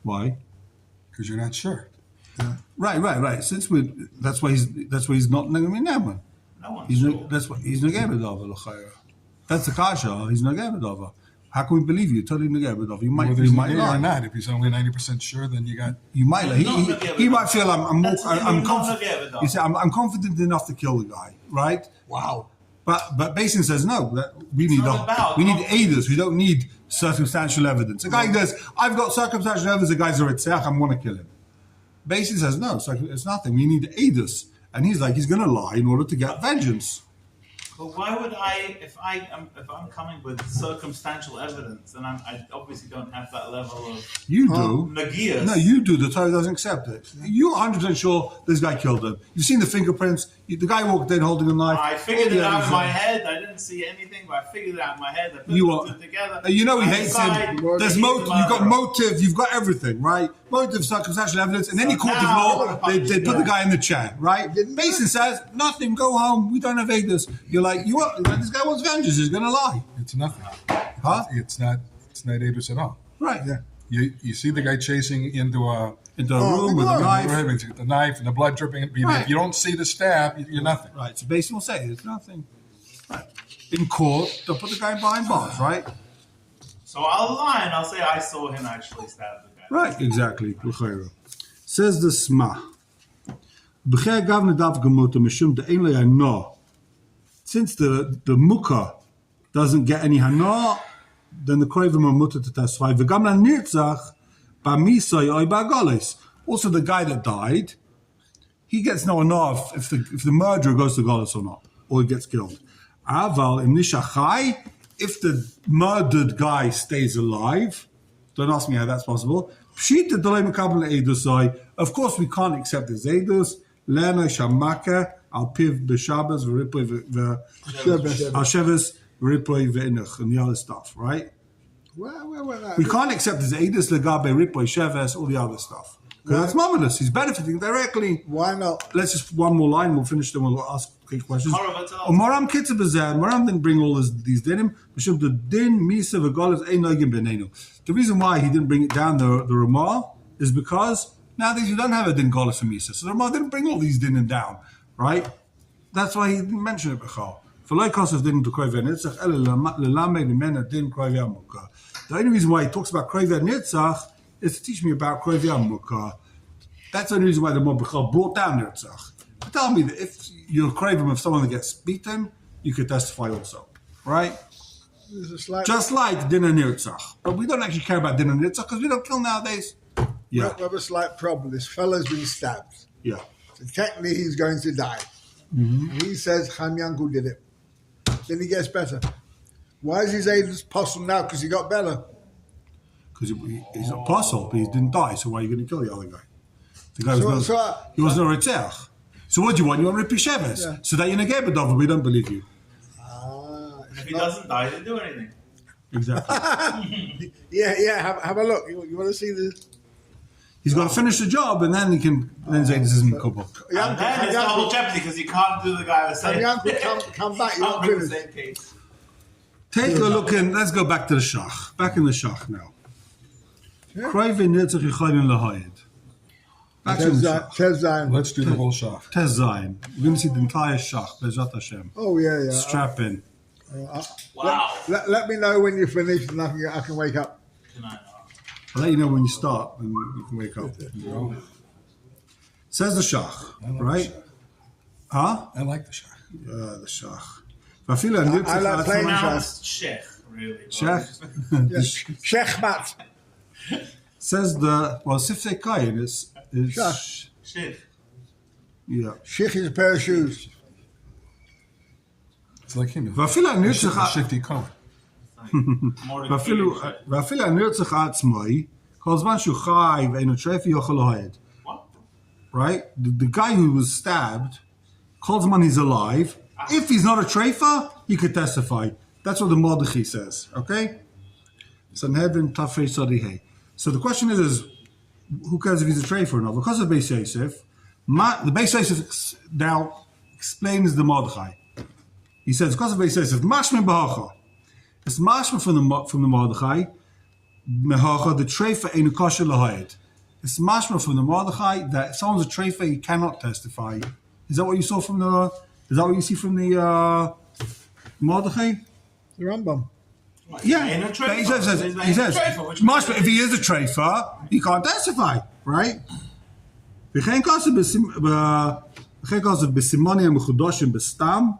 Speaker 1: Why?
Speaker 2: because you're not sure.
Speaker 1: Right. That's why he's not Negeminema.
Speaker 3: No one's sure.
Speaker 1: That's what he's Negebedova. That's the kasha. He's Negebedova. How can we believe you? Totally Negebedova. You might
Speaker 2: Whether he's
Speaker 1: lie.
Speaker 2: or not. If he's only 90% sure, then you got.
Speaker 1: You might lie. He might feel I'm
Speaker 3: confident.
Speaker 1: confident. You say I'm confident enough to kill the guy, right?
Speaker 4: Wow.
Speaker 1: But Basin says no. That we need
Speaker 3: confidence.
Speaker 1: Eidos. We don't need circumstantial evidence. A guy goes, I've got circumstantial evidence. The guy's a Ritzach. I'm going to kill him. Basin says no. So it's nothing. We need Eidos. And he's like, he's going to lie in order to get vengeance.
Speaker 3: But why would I, if I'm coming with circumstantial evidence, and I obviously don't have that level of
Speaker 1: You do.
Speaker 3: nagias.
Speaker 1: No, you do. The Torah doesn't accept it. You're 100% sure this guy killed him. You've seen the fingerprints. The guy walked in holding a knife.
Speaker 3: I figured
Speaker 1: All
Speaker 3: it
Speaker 1: the
Speaker 3: out in my
Speaker 1: evidence.
Speaker 3: head. I didn't see anything, but I figured it out in my head. I put
Speaker 1: You
Speaker 3: the
Speaker 1: are.
Speaker 3: two together.
Speaker 1: You know he
Speaker 3: I
Speaker 1: hates
Speaker 3: decide
Speaker 1: him.
Speaker 3: that
Speaker 1: There's
Speaker 3: he's
Speaker 1: motive.
Speaker 3: the
Speaker 1: You've got
Speaker 3: murderer.
Speaker 1: motive. You've got everything, right? Motive, circumstantial evidence. In any court of
Speaker 3: now
Speaker 1: law,
Speaker 3: I'm gonna punish
Speaker 1: they put
Speaker 3: the
Speaker 1: the
Speaker 3: guy.
Speaker 1: guy in the chair, right? Mason says nothing. Go home. We don't have Vedas. You're like, you what? This guy wants vengeance. He's gonna lie,
Speaker 2: It's nothing.
Speaker 1: huh?
Speaker 2: It's not Eidos at all.
Speaker 1: Right. Yeah.
Speaker 2: You see the guy chasing into a
Speaker 1: Into a room with a knife.
Speaker 2: the knife and the blood dripping.
Speaker 1: Right.
Speaker 2: If you don't see the stab, you're nothing.
Speaker 1: Right. So Basin will say it's nothing. Right. In court, they'll put the guy behind bars, right?
Speaker 3: So I'll lie and I'll say I saw him actually stab the guy.
Speaker 1: Right, exactly. L'chayra. Says the Sma. B'chei gav nadav gemota mishum de'en lo yano. Since the muka doesn't get any hana, then the koivim are mutter to testify. V'gam la nirtzach ba'misay oy ba'galis. Also, the guy that died, he gets no enough if the murderer goes to Golis or not, or he gets killed. Aval in Nishachai, if the murdered guy stays alive, don't ask me how that's possible. Pshita Dolay Makabel Eidusai, of course we can't accept his Eidus. Lena Shamaka, Al Piv Beshabas, Al Shevis, Ripoy Ve'inach, and the other stuff, right? We can't accept his Eidus, Legabe, Ripoy, Sheves, all the other stuff. Because that's marvelous. He's benefiting directly.
Speaker 4: Why not?
Speaker 1: Let's just one more line. We'll finish. Then we'll ask questions. Moram Kitzur Bezer. Moram didn't bring all these dinim. The din misa v'golas ein noigim b'neinu. The reason why he didn't bring it down the Ramah is because nowadays you don't have a din golas and misa. So the Ramah didn't bring all these dinim down, right? That's why he didn't mention it b'chal. For like cost of din to kroiv nitzach ele lelamed mimena din kroiv yamukah. The only reason why he talks about kroiv nitzach is to teach me about kroiv yamukah. That's the only reason why the Mob brought down Nitzach. But tell me that if you're craving of someone that gets beaten, you could testify also, right? Just like Din and Nitzach. But we don't actually care about Din and Nitzach because we don't kill nowadays. Yeah.
Speaker 4: We have a slight problem. This fellow's been stabbed.
Speaker 1: Yeah.
Speaker 4: So technically he's going to die. Mm-hmm. And he says Chaim Yanku did it. Then he gets better. Why is his age possible now? Because he got better.
Speaker 1: Because he's an apostle, but he didn't die, so why are you going to kill the other guy? The guy he was no Ritzach. So what do you want? You want Ripi Sheves? Yeah. So that you're in a Gebedov, we don't believe you.
Speaker 3: If he doesn't die, he didn't do anything.
Speaker 1: Exactly.
Speaker 4: yeah. Have a look. You want to see this?
Speaker 1: He's got to finish the job, and then he can then say this isn't Kubal.
Speaker 3: And then it's double jeopardy because you can't do the guy the same.
Speaker 4: Come back.
Speaker 3: You can't bring the same case.
Speaker 1: Take a look in. Let's go back to the Shach. Back in the Shach now. Kroivin Nitzach Yichayim Lahayid.
Speaker 2: Let's do the whole shach.
Speaker 1: Tez Zayin. We're going to see the entire Shach. Bezrat Hashem.
Speaker 4: Oh, yeah.
Speaker 1: Strap in.
Speaker 3: Wow.
Speaker 4: Let me know when you finish and I can wake up.
Speaker 1: I'll let you know when you start and you can wake up. Says the Shach, right? Huh?
Speaker 2: I like the shach.
Speaker 1: Yeah, the Shach.
Speaker 4: I like playing
Speaker 3: Shach. Sheikh, really.
Speaker 1: Sheikh?
Speaker 4: Shechmat.
Speaker 1: Says Siftei Kayin is
Speaker 3: Sheikh.
Speaker 1: Yeah.
Speaker 4: Sheikh is a pair of shoes.
Speaker 2: It's like him.
Speaker 1: Shifty Kayin. ואפילו הנרצח עצמאי, כל זמן שהוא חי ואינו טרפה יוכל להעיד. Right? The guy who was stabbed, כל זמן he's alive, if he's not a trefa, he could testify. That's what the Mordechai says. Okay? Sanhedrin Tafrei Sadihei. So the question is who cares if he's a trefa or not? Because of Beis Yosef, the Beis Yosef now explains the Mordechai. He says, because of Beis Yosef, Mashmin B'hacha. It's mashma from the Mordechai, mehacha, the treifa ein kosher lahayid. It's mashma from the Mordechai that if someone's a treifa, he cannot testify. Is that what you saw from the? Is that what you see from the Mordechai?
Speaker 4: The Rambam.
Speaker 1: Yeah, he says mashma. If he is a treifa, he can't testify, right? V'chein kasev b'simoni amechudoshim b'stam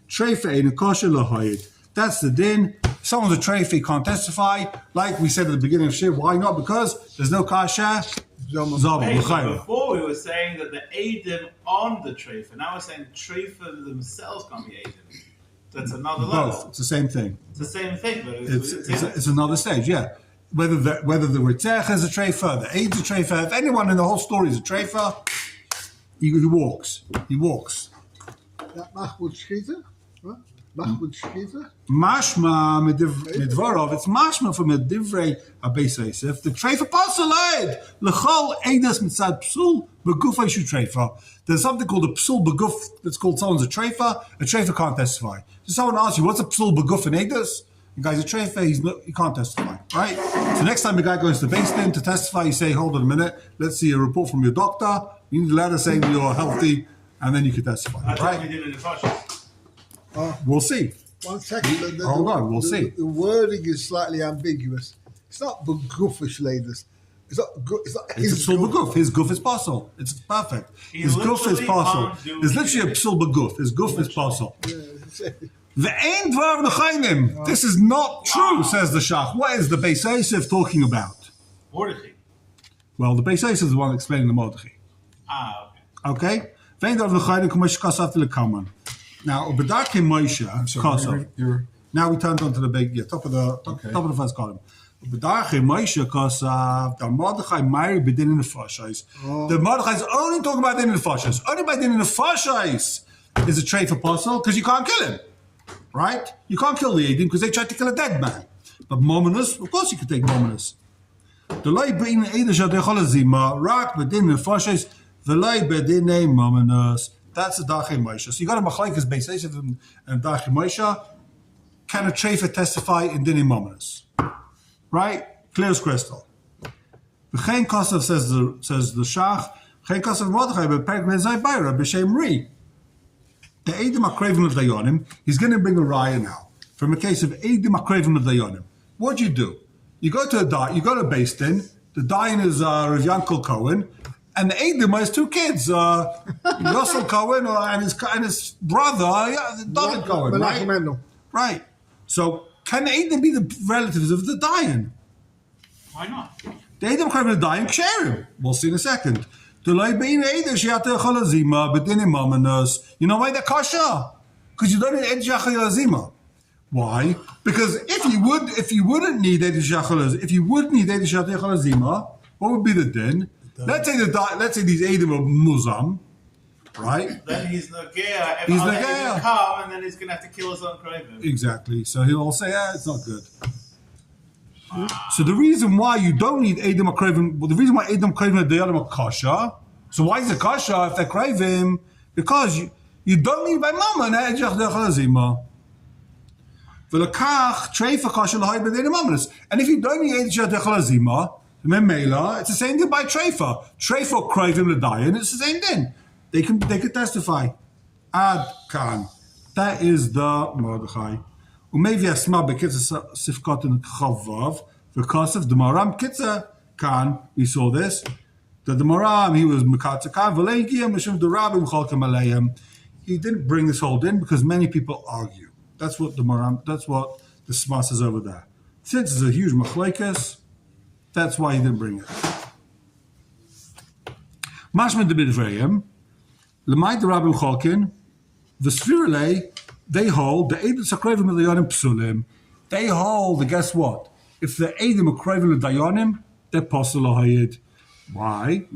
Speaker 1: treifa ein kosher lahayid. That's the din. If someone's a treif, he can't testify. Like we said at the beginning of Shiv, why not? Because there's no kasha.
Speaker 3: Before we were saying that the Eidim on the treif, and now we're saying treifa themselves can't be Eidim. That's another level.
Speaker 1: Both. It's the same thing.
Speaker 3: It's the same thing, but
Speaker 1: it's another stage, yeah. Whether the Ritzach is a treifa, the Eid's a treifa, if anyone in the whole story is a treifa, he walks. He walks.
Speaker 4: That Mahmoud Shkita? What? Mahmoud Shkita?
Speaker 1: Mashma midvarov. It's mashma from a divrei Beis Yosef. The treifa pasalaid lechol eidas mitzad psul beguf aishu treifa. There's something called a psul beguf that's called someone's a treifa. A treifa can't testify. So someone asks you, what's a psul beguf in eidas? The guy's a treifa. He can't testify, right? So next time the guy goes to Beis Din to testify, you say, hold on a minute. Let's see a report from your doctor. You need a letter saying you're healthy, and then you can testify.
Speaker 3: That's
Speaker 1: right?
Speaker 3: what we did in the fascist.
Speaker 1: We'll see.
Speaker 4: 1 second.
Speaker 1: Hold on, we'll see.
Speaker 4: The wording is slightly ambiguous. It's not begufish ladies. It's not
Speaker 1: It's a psul beguf. His guf is parcel. It's perfect. His guf is parcel. It's literally a psul beguf. His guf is parcel. The ain't dvar l'chayim. This is not true, says the Shach. What is the Beis Yosef talking about?
Speaker 3: Mordechai.
Speaker 1: Well, the Beis Yosef is the one explaining the Mordechai.
Speaker 3: Okay.
Speaker 1: Okay? Now, Bedarke Moshe, now we turned on to the big, top of the first column. Bedarke Moshe, Kosav, the Mordechai Mari Bedin in the Fashais. The Mordechai is only talking about Din in the Fashais. Only by Din in the Fashais is a trait for apostle because you can't kill him. Right? You can't kill the Edim because they tried to kill a dead man. But Mominus, of course you can take Mominus. The Loi Bein Edisha de Cholazima, Rak Bedin in the Fashais, the Loi Bedin Mominus. That's the Dachi Moshe. So you got a Machlaikas basis and Dachi Moshe. Can a treifa testify in Din Mominus? Right? Clear as crystal. The Chen Kosav says the Shach, Chen Kosav Mordechai, but Perek Nezai Bayra, B'Shem Ri. The Eidim HaKraven of Dayanim, he's going to bring a raya now. From a case of Eidim HaKraven of Dayanim. What do? You go to Beis Din, the Dayan is Rav Yankel Cohen, and the Eidim has two kids, Yossel Cohen and his brother, David Cohen, right? Right. So, can the Eidim be the relatives of the Dayan?
Speaker 3: Why not?
Speaker 1: The Eidim HaKraven of Dayan share him. We'll see in a second. You know why they're kosher? Because you don't need Eidim Shachar. Why? Because if you wouldn't need Eidim Shachar, what would be the din? Let's say these Eidim are Muzam, right?
Speaker 3: Then he's Nagea.
Speaker 1: He's Nagea.
Speaker 3: Come, and then he's going to have to kill his own craven.
Speaker 1: Exactly. So he'll say, it's not good. So the reason why you don't need Eidim HaKraven, the reason why Eidim HaKraven and Dayanim are kosher, so why is it kosher if they're Kravim? Because you don't need by Mammon Eidim Shachar. V'lakach treifa kosher l'hai b'din Mammon. And if you don't need Eidim Shachar, Memela, it's the same thing by treifa. Treifa Kravim l'dayan, it's the same thing. They can testify. Ad kan. That is the Mordechai. Umevi asma bekitza sifkot in chavav because of the Maram kitza kan. We saw this. That the Maram he was mekatza kan v'leigia mishum the Rabbim cholkem aleim. He didn't bring this whole in because many people argue. That's what the Maram. That's what the Sma says over there. Since it's a huge machlekes, that's why he didn't bring it. Mashman de bidvrayim lemay the Rabbim cholkin v'sfirlei. They hold the Eidim Sakravim of Dayanim Psulim. They hold the guess what? If the Eidim Sakravim of Dayanim, they're Posel Hayid. Why?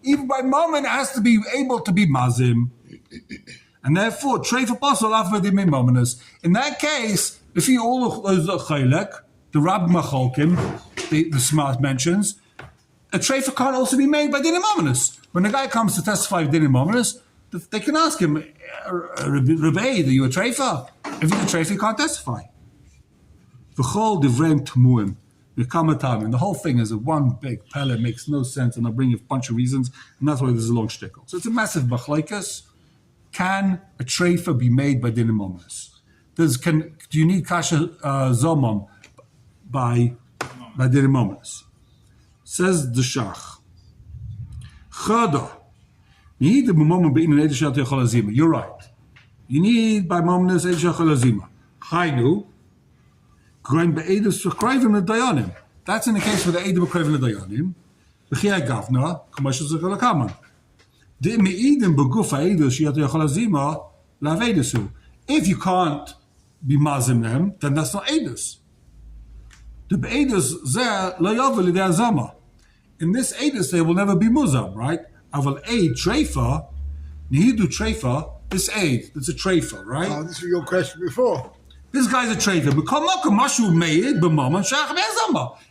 Speaker 1: Even by Mammon, it has to be able to be Mazim. And therefore, Treif Apostle Afvadim Mamonas. In that case, if he all those Chaylek, the Rab Macholkim, the Smart mentions, a treifa can't also be made by Din Mamonas. When a guy comes to testify with Din Mamonas, they can ask him, Rabbi, are you a treifa? If you're a treifa, you can't testify. V'chol divrem tmuim. And the whole thing is a one big pella, makes no sense, and I'll bring you a bunch of reasons, and that's why there's a long shtickle. So it's a massive machlaikas. Can a treifa be made by Din Mamonas? Do you need kasha zomam by Din Mamonas? Says the Shach. Chada. You're right. You need by Mamonas Eidim Shachar Lazima. Chaynu. That's in the case with the Eidim Akravim Dayanim. B'chiyai Gavna, Kamashal Zakal Kaman. The Me'idim B'guf Eidim Shiyat Yachal Lazima Lavedesu. If you can't be mazim them, then that's not Eidus. The Eidus Zeh Lo Yavel Lidei Azama. In this Eidus, they will never be muzam, right? Aval Eid Treifa, Nihidu Treifa, this Eid, it's a Treifa, right?
Speaker 4: Oh, this was your question before.
Speaker 1: This guy's a traitor.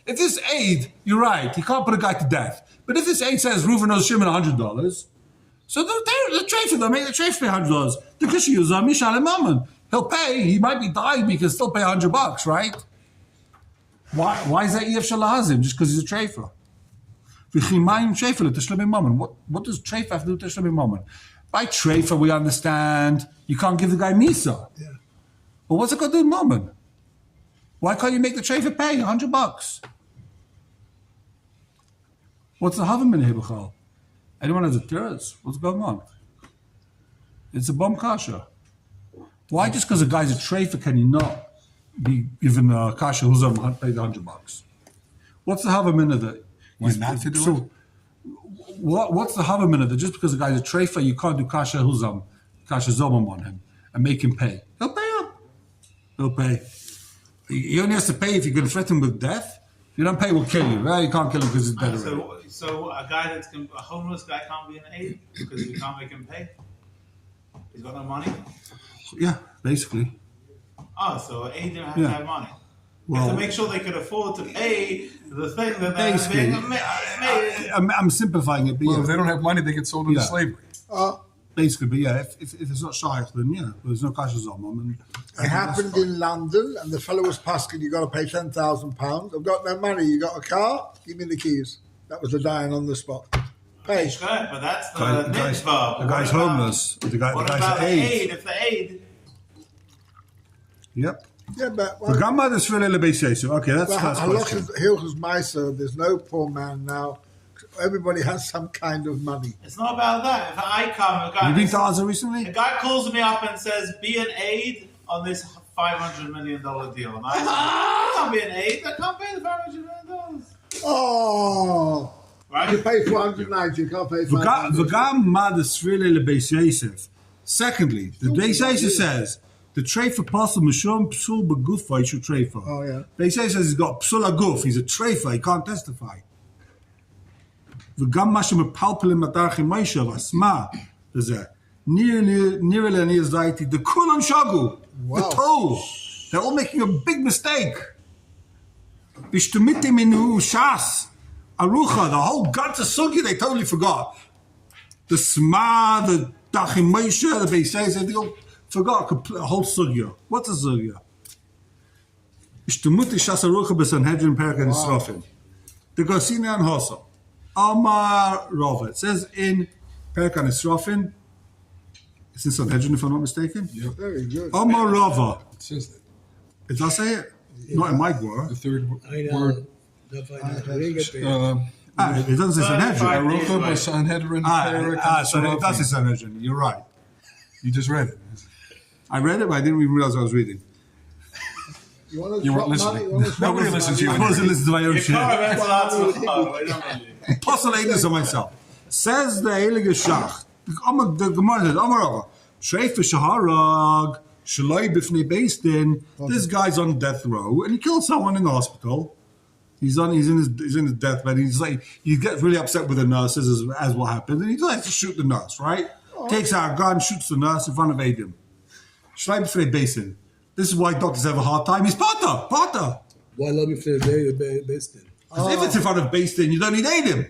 Speaker 1: If this aid, you're right, he can't put a guy to death. But if this aid says Reuven owes Shimon $100, so the traitor, they'll make the traitor pay $100. The Kishi Yuzah Mishal Mammon. He'll pay, he might be dying, but he can still pay $100, right? Why is that Yef Shalahazim? Just because he's a traitor. What does traitor have to do with Tishlamim Mammon? By traitor, we understand you can't give the guy Misa.
Speaker 4: Yeah.
Speaker 1: But what's it got to do with Mammon? Why can't you make the treifa pay $100? What's the Havim in here, Anyone has a tiras? What's going on? It's a bum kasha. Why just because a guy's a treifa can he not be given a kasha who's paid $100? What's the Havim in there?
Speaker 2: Why not to do
Speaker 1: so,
Speaker 2: it?
Speaker 1: What's the Havamina that just because a guy's a treifa, you can't do kasha zomam on him and make him pay? He'll pay up. He'll pay. He only has to pay if you're going to threaten him with death. If you don't pay, we'll kill you. Well, you can't kill him because he's dead already.
Speaker 3: So a homeless guy can't be an aid because you can't make him pay? He's got no money?
Speaker 1: Yeah, basically.
Speaker 3: Oh, so aid didn't have to have money.
Speaker 1: Well,
Speaker 3: to make sure they could afford to pay the thing that they're
Speaker 1: basically,
Speaker 3: being made.
Speaker 1: I'm simplifying it, but
Speaker 2: Well, if they don't have money, they get sold into slavery.
Speaker 1: basically, but yeah, if it's not shaykh, then yeah, there's no kasha zomam.
Speaker 4: It happened in London, and the fellow was pasking, you got to pay £10,000. I've got no money. You got a car? Give me the keys. That was the dying on the spot. Pay.
Speaker 3: Right, but that's the mitzvah.
Speaker 1: The guy's homeless. The
Speaker 3: What
Speaker 1: guy's
Speaker 3: about the
Speaker 1: aid.
Speaker 3: aid? If the aid...
Speaker 1: Yep.
Speaker 4: Yeah, but
Speaker 1: The gamma is really the basis. Okay, that's question.
Speaker 4: Hilchos Meiser, there's no poor man now. Everybody has some kind of money.
Speaker 3: It's not about that. If I come,
Speaker 1: Have you been to Gaza recently?
Speaker 3: a guy calls me up and says, be an aid on this $500 million deal. And I say, I can't be an aid. I can't pay the $500 million.
Speaker 4: Oh,
Speaker 3: Right?
Speaker 4: you pay 490, you can't pay 500.
Speaker 1: V'gam mad is really the Beis Yosef. Secondly, the Beis Yosef says the treifa pasul mishum psul begufa you should treifa.
Speaker 4: Oh, yeah.
Speaker 1: Beis Yosef says he's got psul aguf. He's a treifa. He can't testify. V'gam mashem palpelim matarchim Moshe v'asma. There's a near zayti the kulan shagu the
Speaker 4: Wow.
Speaker 1: toe. They're all making a big mistake. Bishtumite minu shas. Arucha, the whole guts of sugi, they totally forgot. The Sma, the Dachim Moshe, the Beis Yosef, they all forgot a whole sugya. What's a sugya? Ishtamuti shas arucha b'Sanhedrin Perak and Israfim. The Gosina and Hossa. Amar Rava. It says in Perak and Israfim, it's in Sanhedrin if I'm not mistaken.
Speaker 2: Yep.
Speaker 4: Very good.
Speaker 1: Amar Rava.
Speaker 2: It says that.
Speaker 1: Did I say it? Not in my Gemara.
Speaker 2: The third
Speaker 5: I know.
Speaker 2: word.
Speaker 5: That's why I didn't get paid.
Speaker 1: It doesn't say Sanhedrin.
Speaker 2: Arucha by Sanhedrin, Perak, and
Speaker 1: So it does say
Speaker 2: Seraphim.
Speaker 1: Sanhedrin. You're right.
Speaker 2: You just read it.
Speaker 1: I read it, but I didn't even realize I was reading.
Speaker 4: You want to
Speaker 2: You
Speaker 4: drop
Speaker 2: weren't
Speaker 4: money?
Speaker 2: listening.
Speaker 4: You want to drop
Speaker 2: Nobody listens to you.
Speaker 1: I wasn't listening to my own
Speaker 3: Your
Speaker 1: shit.
Speaker 3: car event starts with we don't believe.
Speaker 1: Apostle Eidos on myself. Says the Heilige Shach. The Gemara says, Amarava. Shreif Shaharag. Shaloi Bifnei Beisdin. This guy's on death row and he killed someone in the hospital. He's in his deathbed. He's like, he gets really upset with the nurses as what happens, and he likes to shoot the nurse, right? Takes out a gun, shoots the nurse in front of Adam. Shaloi Bifnei Beisdin. This is why doctors have a hard time. He's Potter.
Speaker 5: Why love me for the day based in?
Speaker 1: Because if it's in front of Beisdin, you don't need Adam.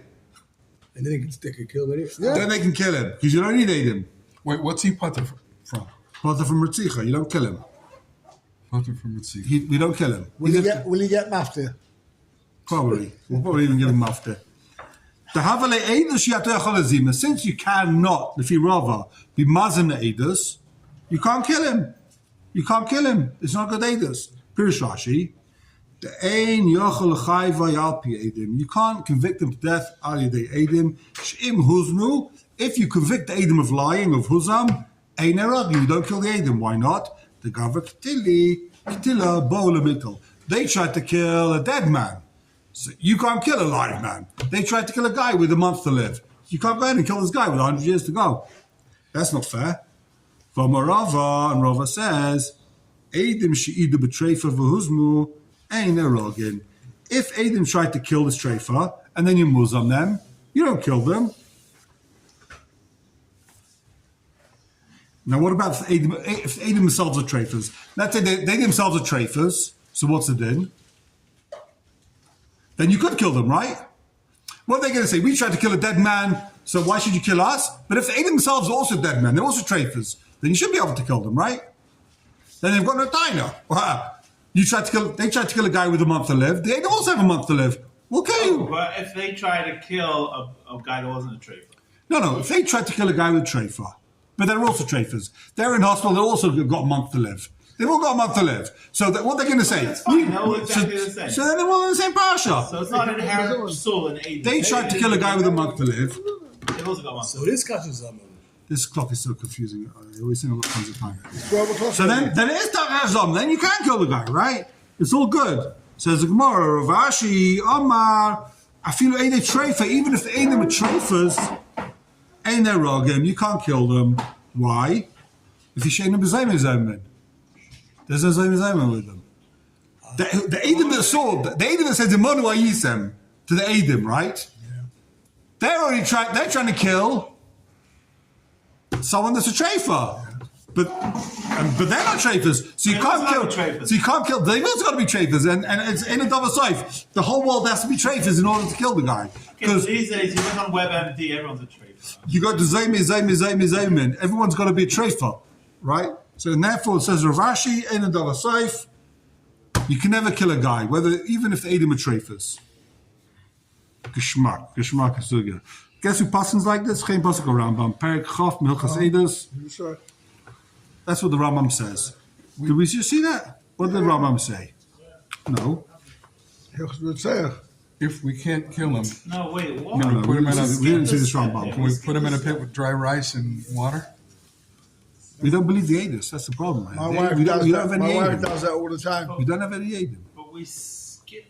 Speaker 5: And then they could kill me.
Speaker 1: Then they can kill him because you don't need Adam.
Speaker 2: Wait, what's he putter from?
Speaker 1: Potter from Ritzicha, you don't kill him.
Speaker 2: Putter from Ritzi.
Speaker 1: We don't kill him.
Speaker 4: Will he get mafia?
Speaker 1: Probably. We'll probably even give him after. Since you cannot, if you rather, be mazin the Eidos, you can't kill him. You can't kill him. It's not good Eidos. Pirish Rashi. You can't convict him to death al yedei Eidim. Sh'im huznu. If you convict the Eidim of lying, of huzam, ein erag, you don't kill the Eidim. Why not? The Gava Ketila Bo'la Mikkel. They tried to kill a dead man. So you can't kill a live man. They tried to kill a guy with a month to live. You can't go ahead and kill this guy with 100 years to go. That's not fair. Rava, and Rava says, Eidim she'idu b'treifa v'huzmu ein erogin. If Eidim tried to kill this treifa, and then you muzam them, you don't kill them. Now what about if Eidim themselves are treifas? Let's say they themselves are treifas, so what's the din? Then you could kill them, right? What are they going to say? We tried to kill a dead man, so why should you kill us? But if they themselves are also dead men, they're also treifas, then you should be able to kill them, right? Then they've got no taina. They tried to kill a guy with a month to live. They also have a month to live. We'll kill you.
Speaker 3: But if they try to kill a guy that wasn't a traitor.
Speaker 1: No. If they tried to kill a guy with treifa, but they're also treifas. They're in hospital. They also got a month to live. They've all got a month to live. So what they're going to say?
Speaker 3: That's fine. They're all exactly the same.
Speaker 1: So then they're all in the same parasha.
Speaker 3: So it's not an inherent soul in Aiden.
Speaker 1: They tried to kill a guy with a month to live.
Speaker 3: They've also got one.
Speaker 5: So this catches them.
Speaker 1: This clock is so confusing. I always think of tons of time.
Speaker 4: 12 o'clock.
Speaker 1: So then it is Tachazom. Then you can kill the guy, right? It's all good. Says the Gemara, Ravashi, Omar, I feel ain't a treifa, even if the ain't them treifas, ain't there rogim, you can't kill them. Why? If you shane them b'zayim, there's no zayim with them. The Edom that saw, the Edom that said Imanu Ayisem to the Edom, right? Yeah. They're trying to kill someone that's a treifa. But they're not treifas, so you can't kill. So you can't kill. They've also got to be treifas, and it's in a double saif. The whole world has to be treifas in order to kill the guy.
Speaker 3: Because these days, you look on WebMD, everyone's a treifa.
Speaker 1: You got to zaymin. Everyone's got to be a treifa, right? So and therefore it says Ravashi in a double saif. You can never kill a guy, even if the Edom are treifas. Geschmack is so good. Guess who passes like this? Geen pasuk Rambam. Perek Chaf Milchas Eidos. That's what the Rambam says. Did we just see that? What did the Rambam say? No.
Speaker 2: If we can't kill him,
Speaker 3: No, wait, what?
Speaker 1: No,
Speaker 2: put him in a-
Speaker 1: we didn't see this Rambam.
Speaker 2: can we put him in a pit with dry rice and water?
Speaker 1: We don't believe the Eidos. That's the problem, man.
Speaker 4: My wife
Speaker 1: We don't have any
Speaker 4: my wife
Speaker 1: Eidim.
Speaker 4: does that all the time.
Speaker 1: We don't have any Eidim.
Speaker 3: But we skip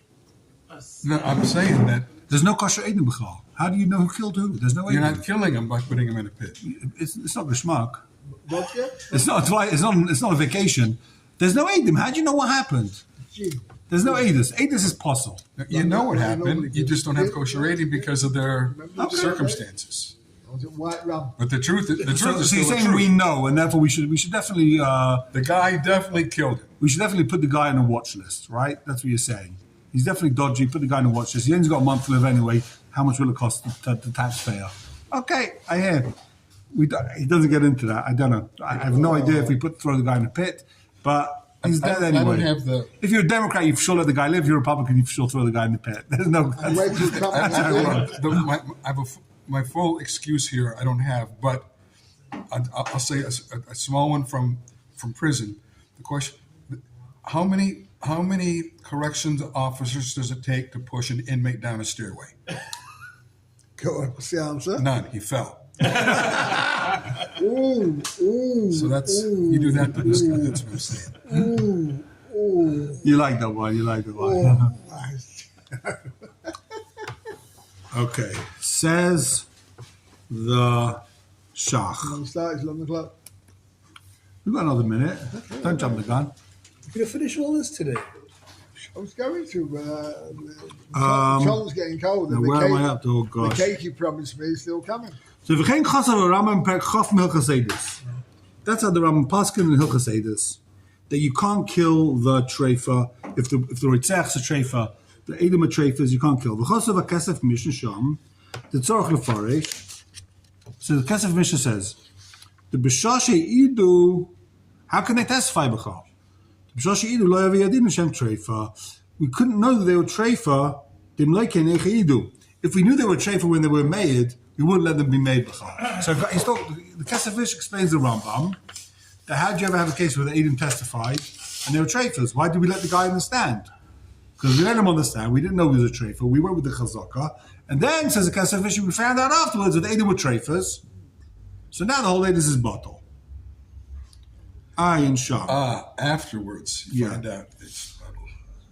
Speaker 3: a
Speaker 2: No, I'm saying that
Speaker 1: There's no kosher Eidim b'chal. How do you know who killed who? There's no
Speaker 2: you're
Speaker 1: Eidim.
Speaker 2: not killing him by putting him in a pit.
Speaker 1: It's not geschmack.
Speaker 4: Vodka?
Speaker 1: It's not a vacation. There's no Eidim. How do you know what happened?
Speaker 4: Gee.
Speaker 1: There's no Eidos. Eidos is possible.
Speaker 2: You know what happened. You just don't have kosher eating because of their circumstances.
Speaker 4: Was it white rum?
Speaker 2: But the truth is
Speaker 1: So
Speaker 2: still
Speaker 1: you're
Speaker 2: the
Speaker 1: saying
Speaker 2: truth.
Speaker 1: we know, and therefore we should definitely
Speaker 2: The guy definitely killed him.
Speaker 1: we should definitely put the guy on a watch list, right? That's what you're saying. He's definitely dodgy. Put the guy on a watch list. He only got a month to live anyway. How much will it cost the taxpayer? Okay, I hear. He doesn't get into that. I don't know. I have no idea if we throw the guy in a pit, but he's dead
Speaker 2: I
Speaker 1: anyway.
Speaker 2: don't have the.
Speaker 1: If you're a Democrat, you sure let the guy live. If you're a Republican, you sure throw the guy in the pit. There's no.
Speaker 4: Wait till it comes
Speaker 2: I have my full excuse here. I don't have, but I'll say a small one from prison. The question: How many corrections officers does it take to push an inmate down a stairway?
Speaker 4: Go on, what's the answer?
Speaker 2: None. He fell.
Speaker 4: Ooh.
Speaker 2: So you do that to this guy. That's what I'm saying.
Speaker 1: You like that one.
Speaker 4: Nice.
Speaker 1: Okay. Says the Shach.
Speaker 4: Long start, it's 11 o'clock.
Speaker 1: We've got another minute. Don't jump the gun.
Speaker 5: You're going to finish all this today.
Speaker 4: I was going to, but the challenge getting cold.
Speaker 1: Now,
Speaker 4: And
Speaker 1: where
Speaker 4: the
Speaker 1: am I
Speaker 4: cake,
Speaker 1: up to? Oh,
Speaker 4: the
Speaker 1: gosh.
Speaker 4: cake you promised me is still coming.
Speaker 1: So if geen gas hebben, Rambam per Chaf Milchas Eidos. That's how the Rambam Paskin in Hilchas Eidos. That you can't kill the treifa if the Ritzach is a treifa, the Edom are treifas, you can't kill. V'chosav HaKesef Mishnah Sham, the Tzorach Lefarish. So the Kesef Mishnah says, the B'shashe Idu, how can they testify b'chal? The B'shashe Idu lo yavi yadin Hashem treifa. We couldn't know that they were treifa. Dim loike neche Idu. If we knew they were treifa when they were made, we wouldn't let them be made b'chal. So the Kesef Mishnah explains the Rambam. That how did you ever have a case where the Edom testified and they were treifas? Why did we let the guy understand? Because we let him understand. We didn't know he was a treifa. We went with the chazaka. And then, says the Kesef Mishnah, we found out afterwards that the Edom were treifas. So now the whole Edom is bottle. Ayin Sham.
Speaker 2: Afterwards, you find out. It's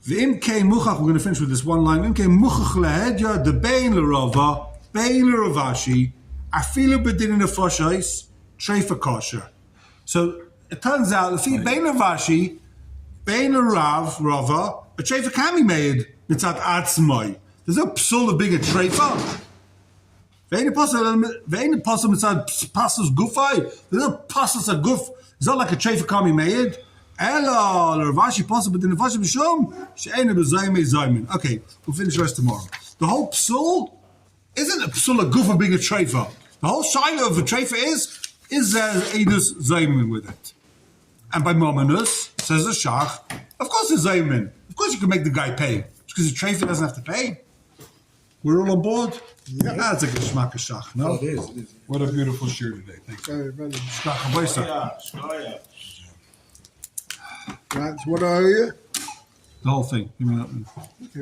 Speaker 1: V'im kein muchach, we're going to finish with this one line. V'im kein muchach lehedya, the bein l'rava, bein l'ravashi, afilu b'din nefashais, treifa kosher. So it turns out, if you bein l'ravashi, bein l'rav, rava, a treifa can be made mitzat atzmai. There's no psul of being a treifa. Ve'en apostle mitzat passus gufai. There's no passus a guf. It's not like a treifa can be made. Ela l'ravashi passus b'din nefashim b'shom she'ena b'zayim zaymin. Okay, we'll finish the rest tomorrow. The whole psul isn't a psul a guf of being a treifa. The whole shiloh of a treifa is there edus zaymin with it. And by Mominus, says the Shach, of course there's zaymin. Of course you can make the guy pay. Because the treifa doesn't have to pay. We're all on board? Yeah. That's a good shmaka Shach, no?
Speaker 5: Oh, it is.
Speaker 2: what a beautiful shir today. Thank you.
Speaker 4: Very, very.
Speaker 1: Shmaka Boisa.
Speaker 3: Shkoya.
Speaker 4: Right, so what are you?
Speaker 1: The whole thing. Give me that.
Speaker 4: Okay,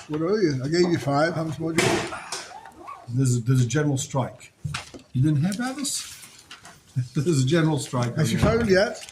Speaker 4: what are you? I gave you 5. How much more do you want?
Speaker 1: There's a general strike. You didn't hear about this? There's a general strike.
Speaker 4: Has your phone yet?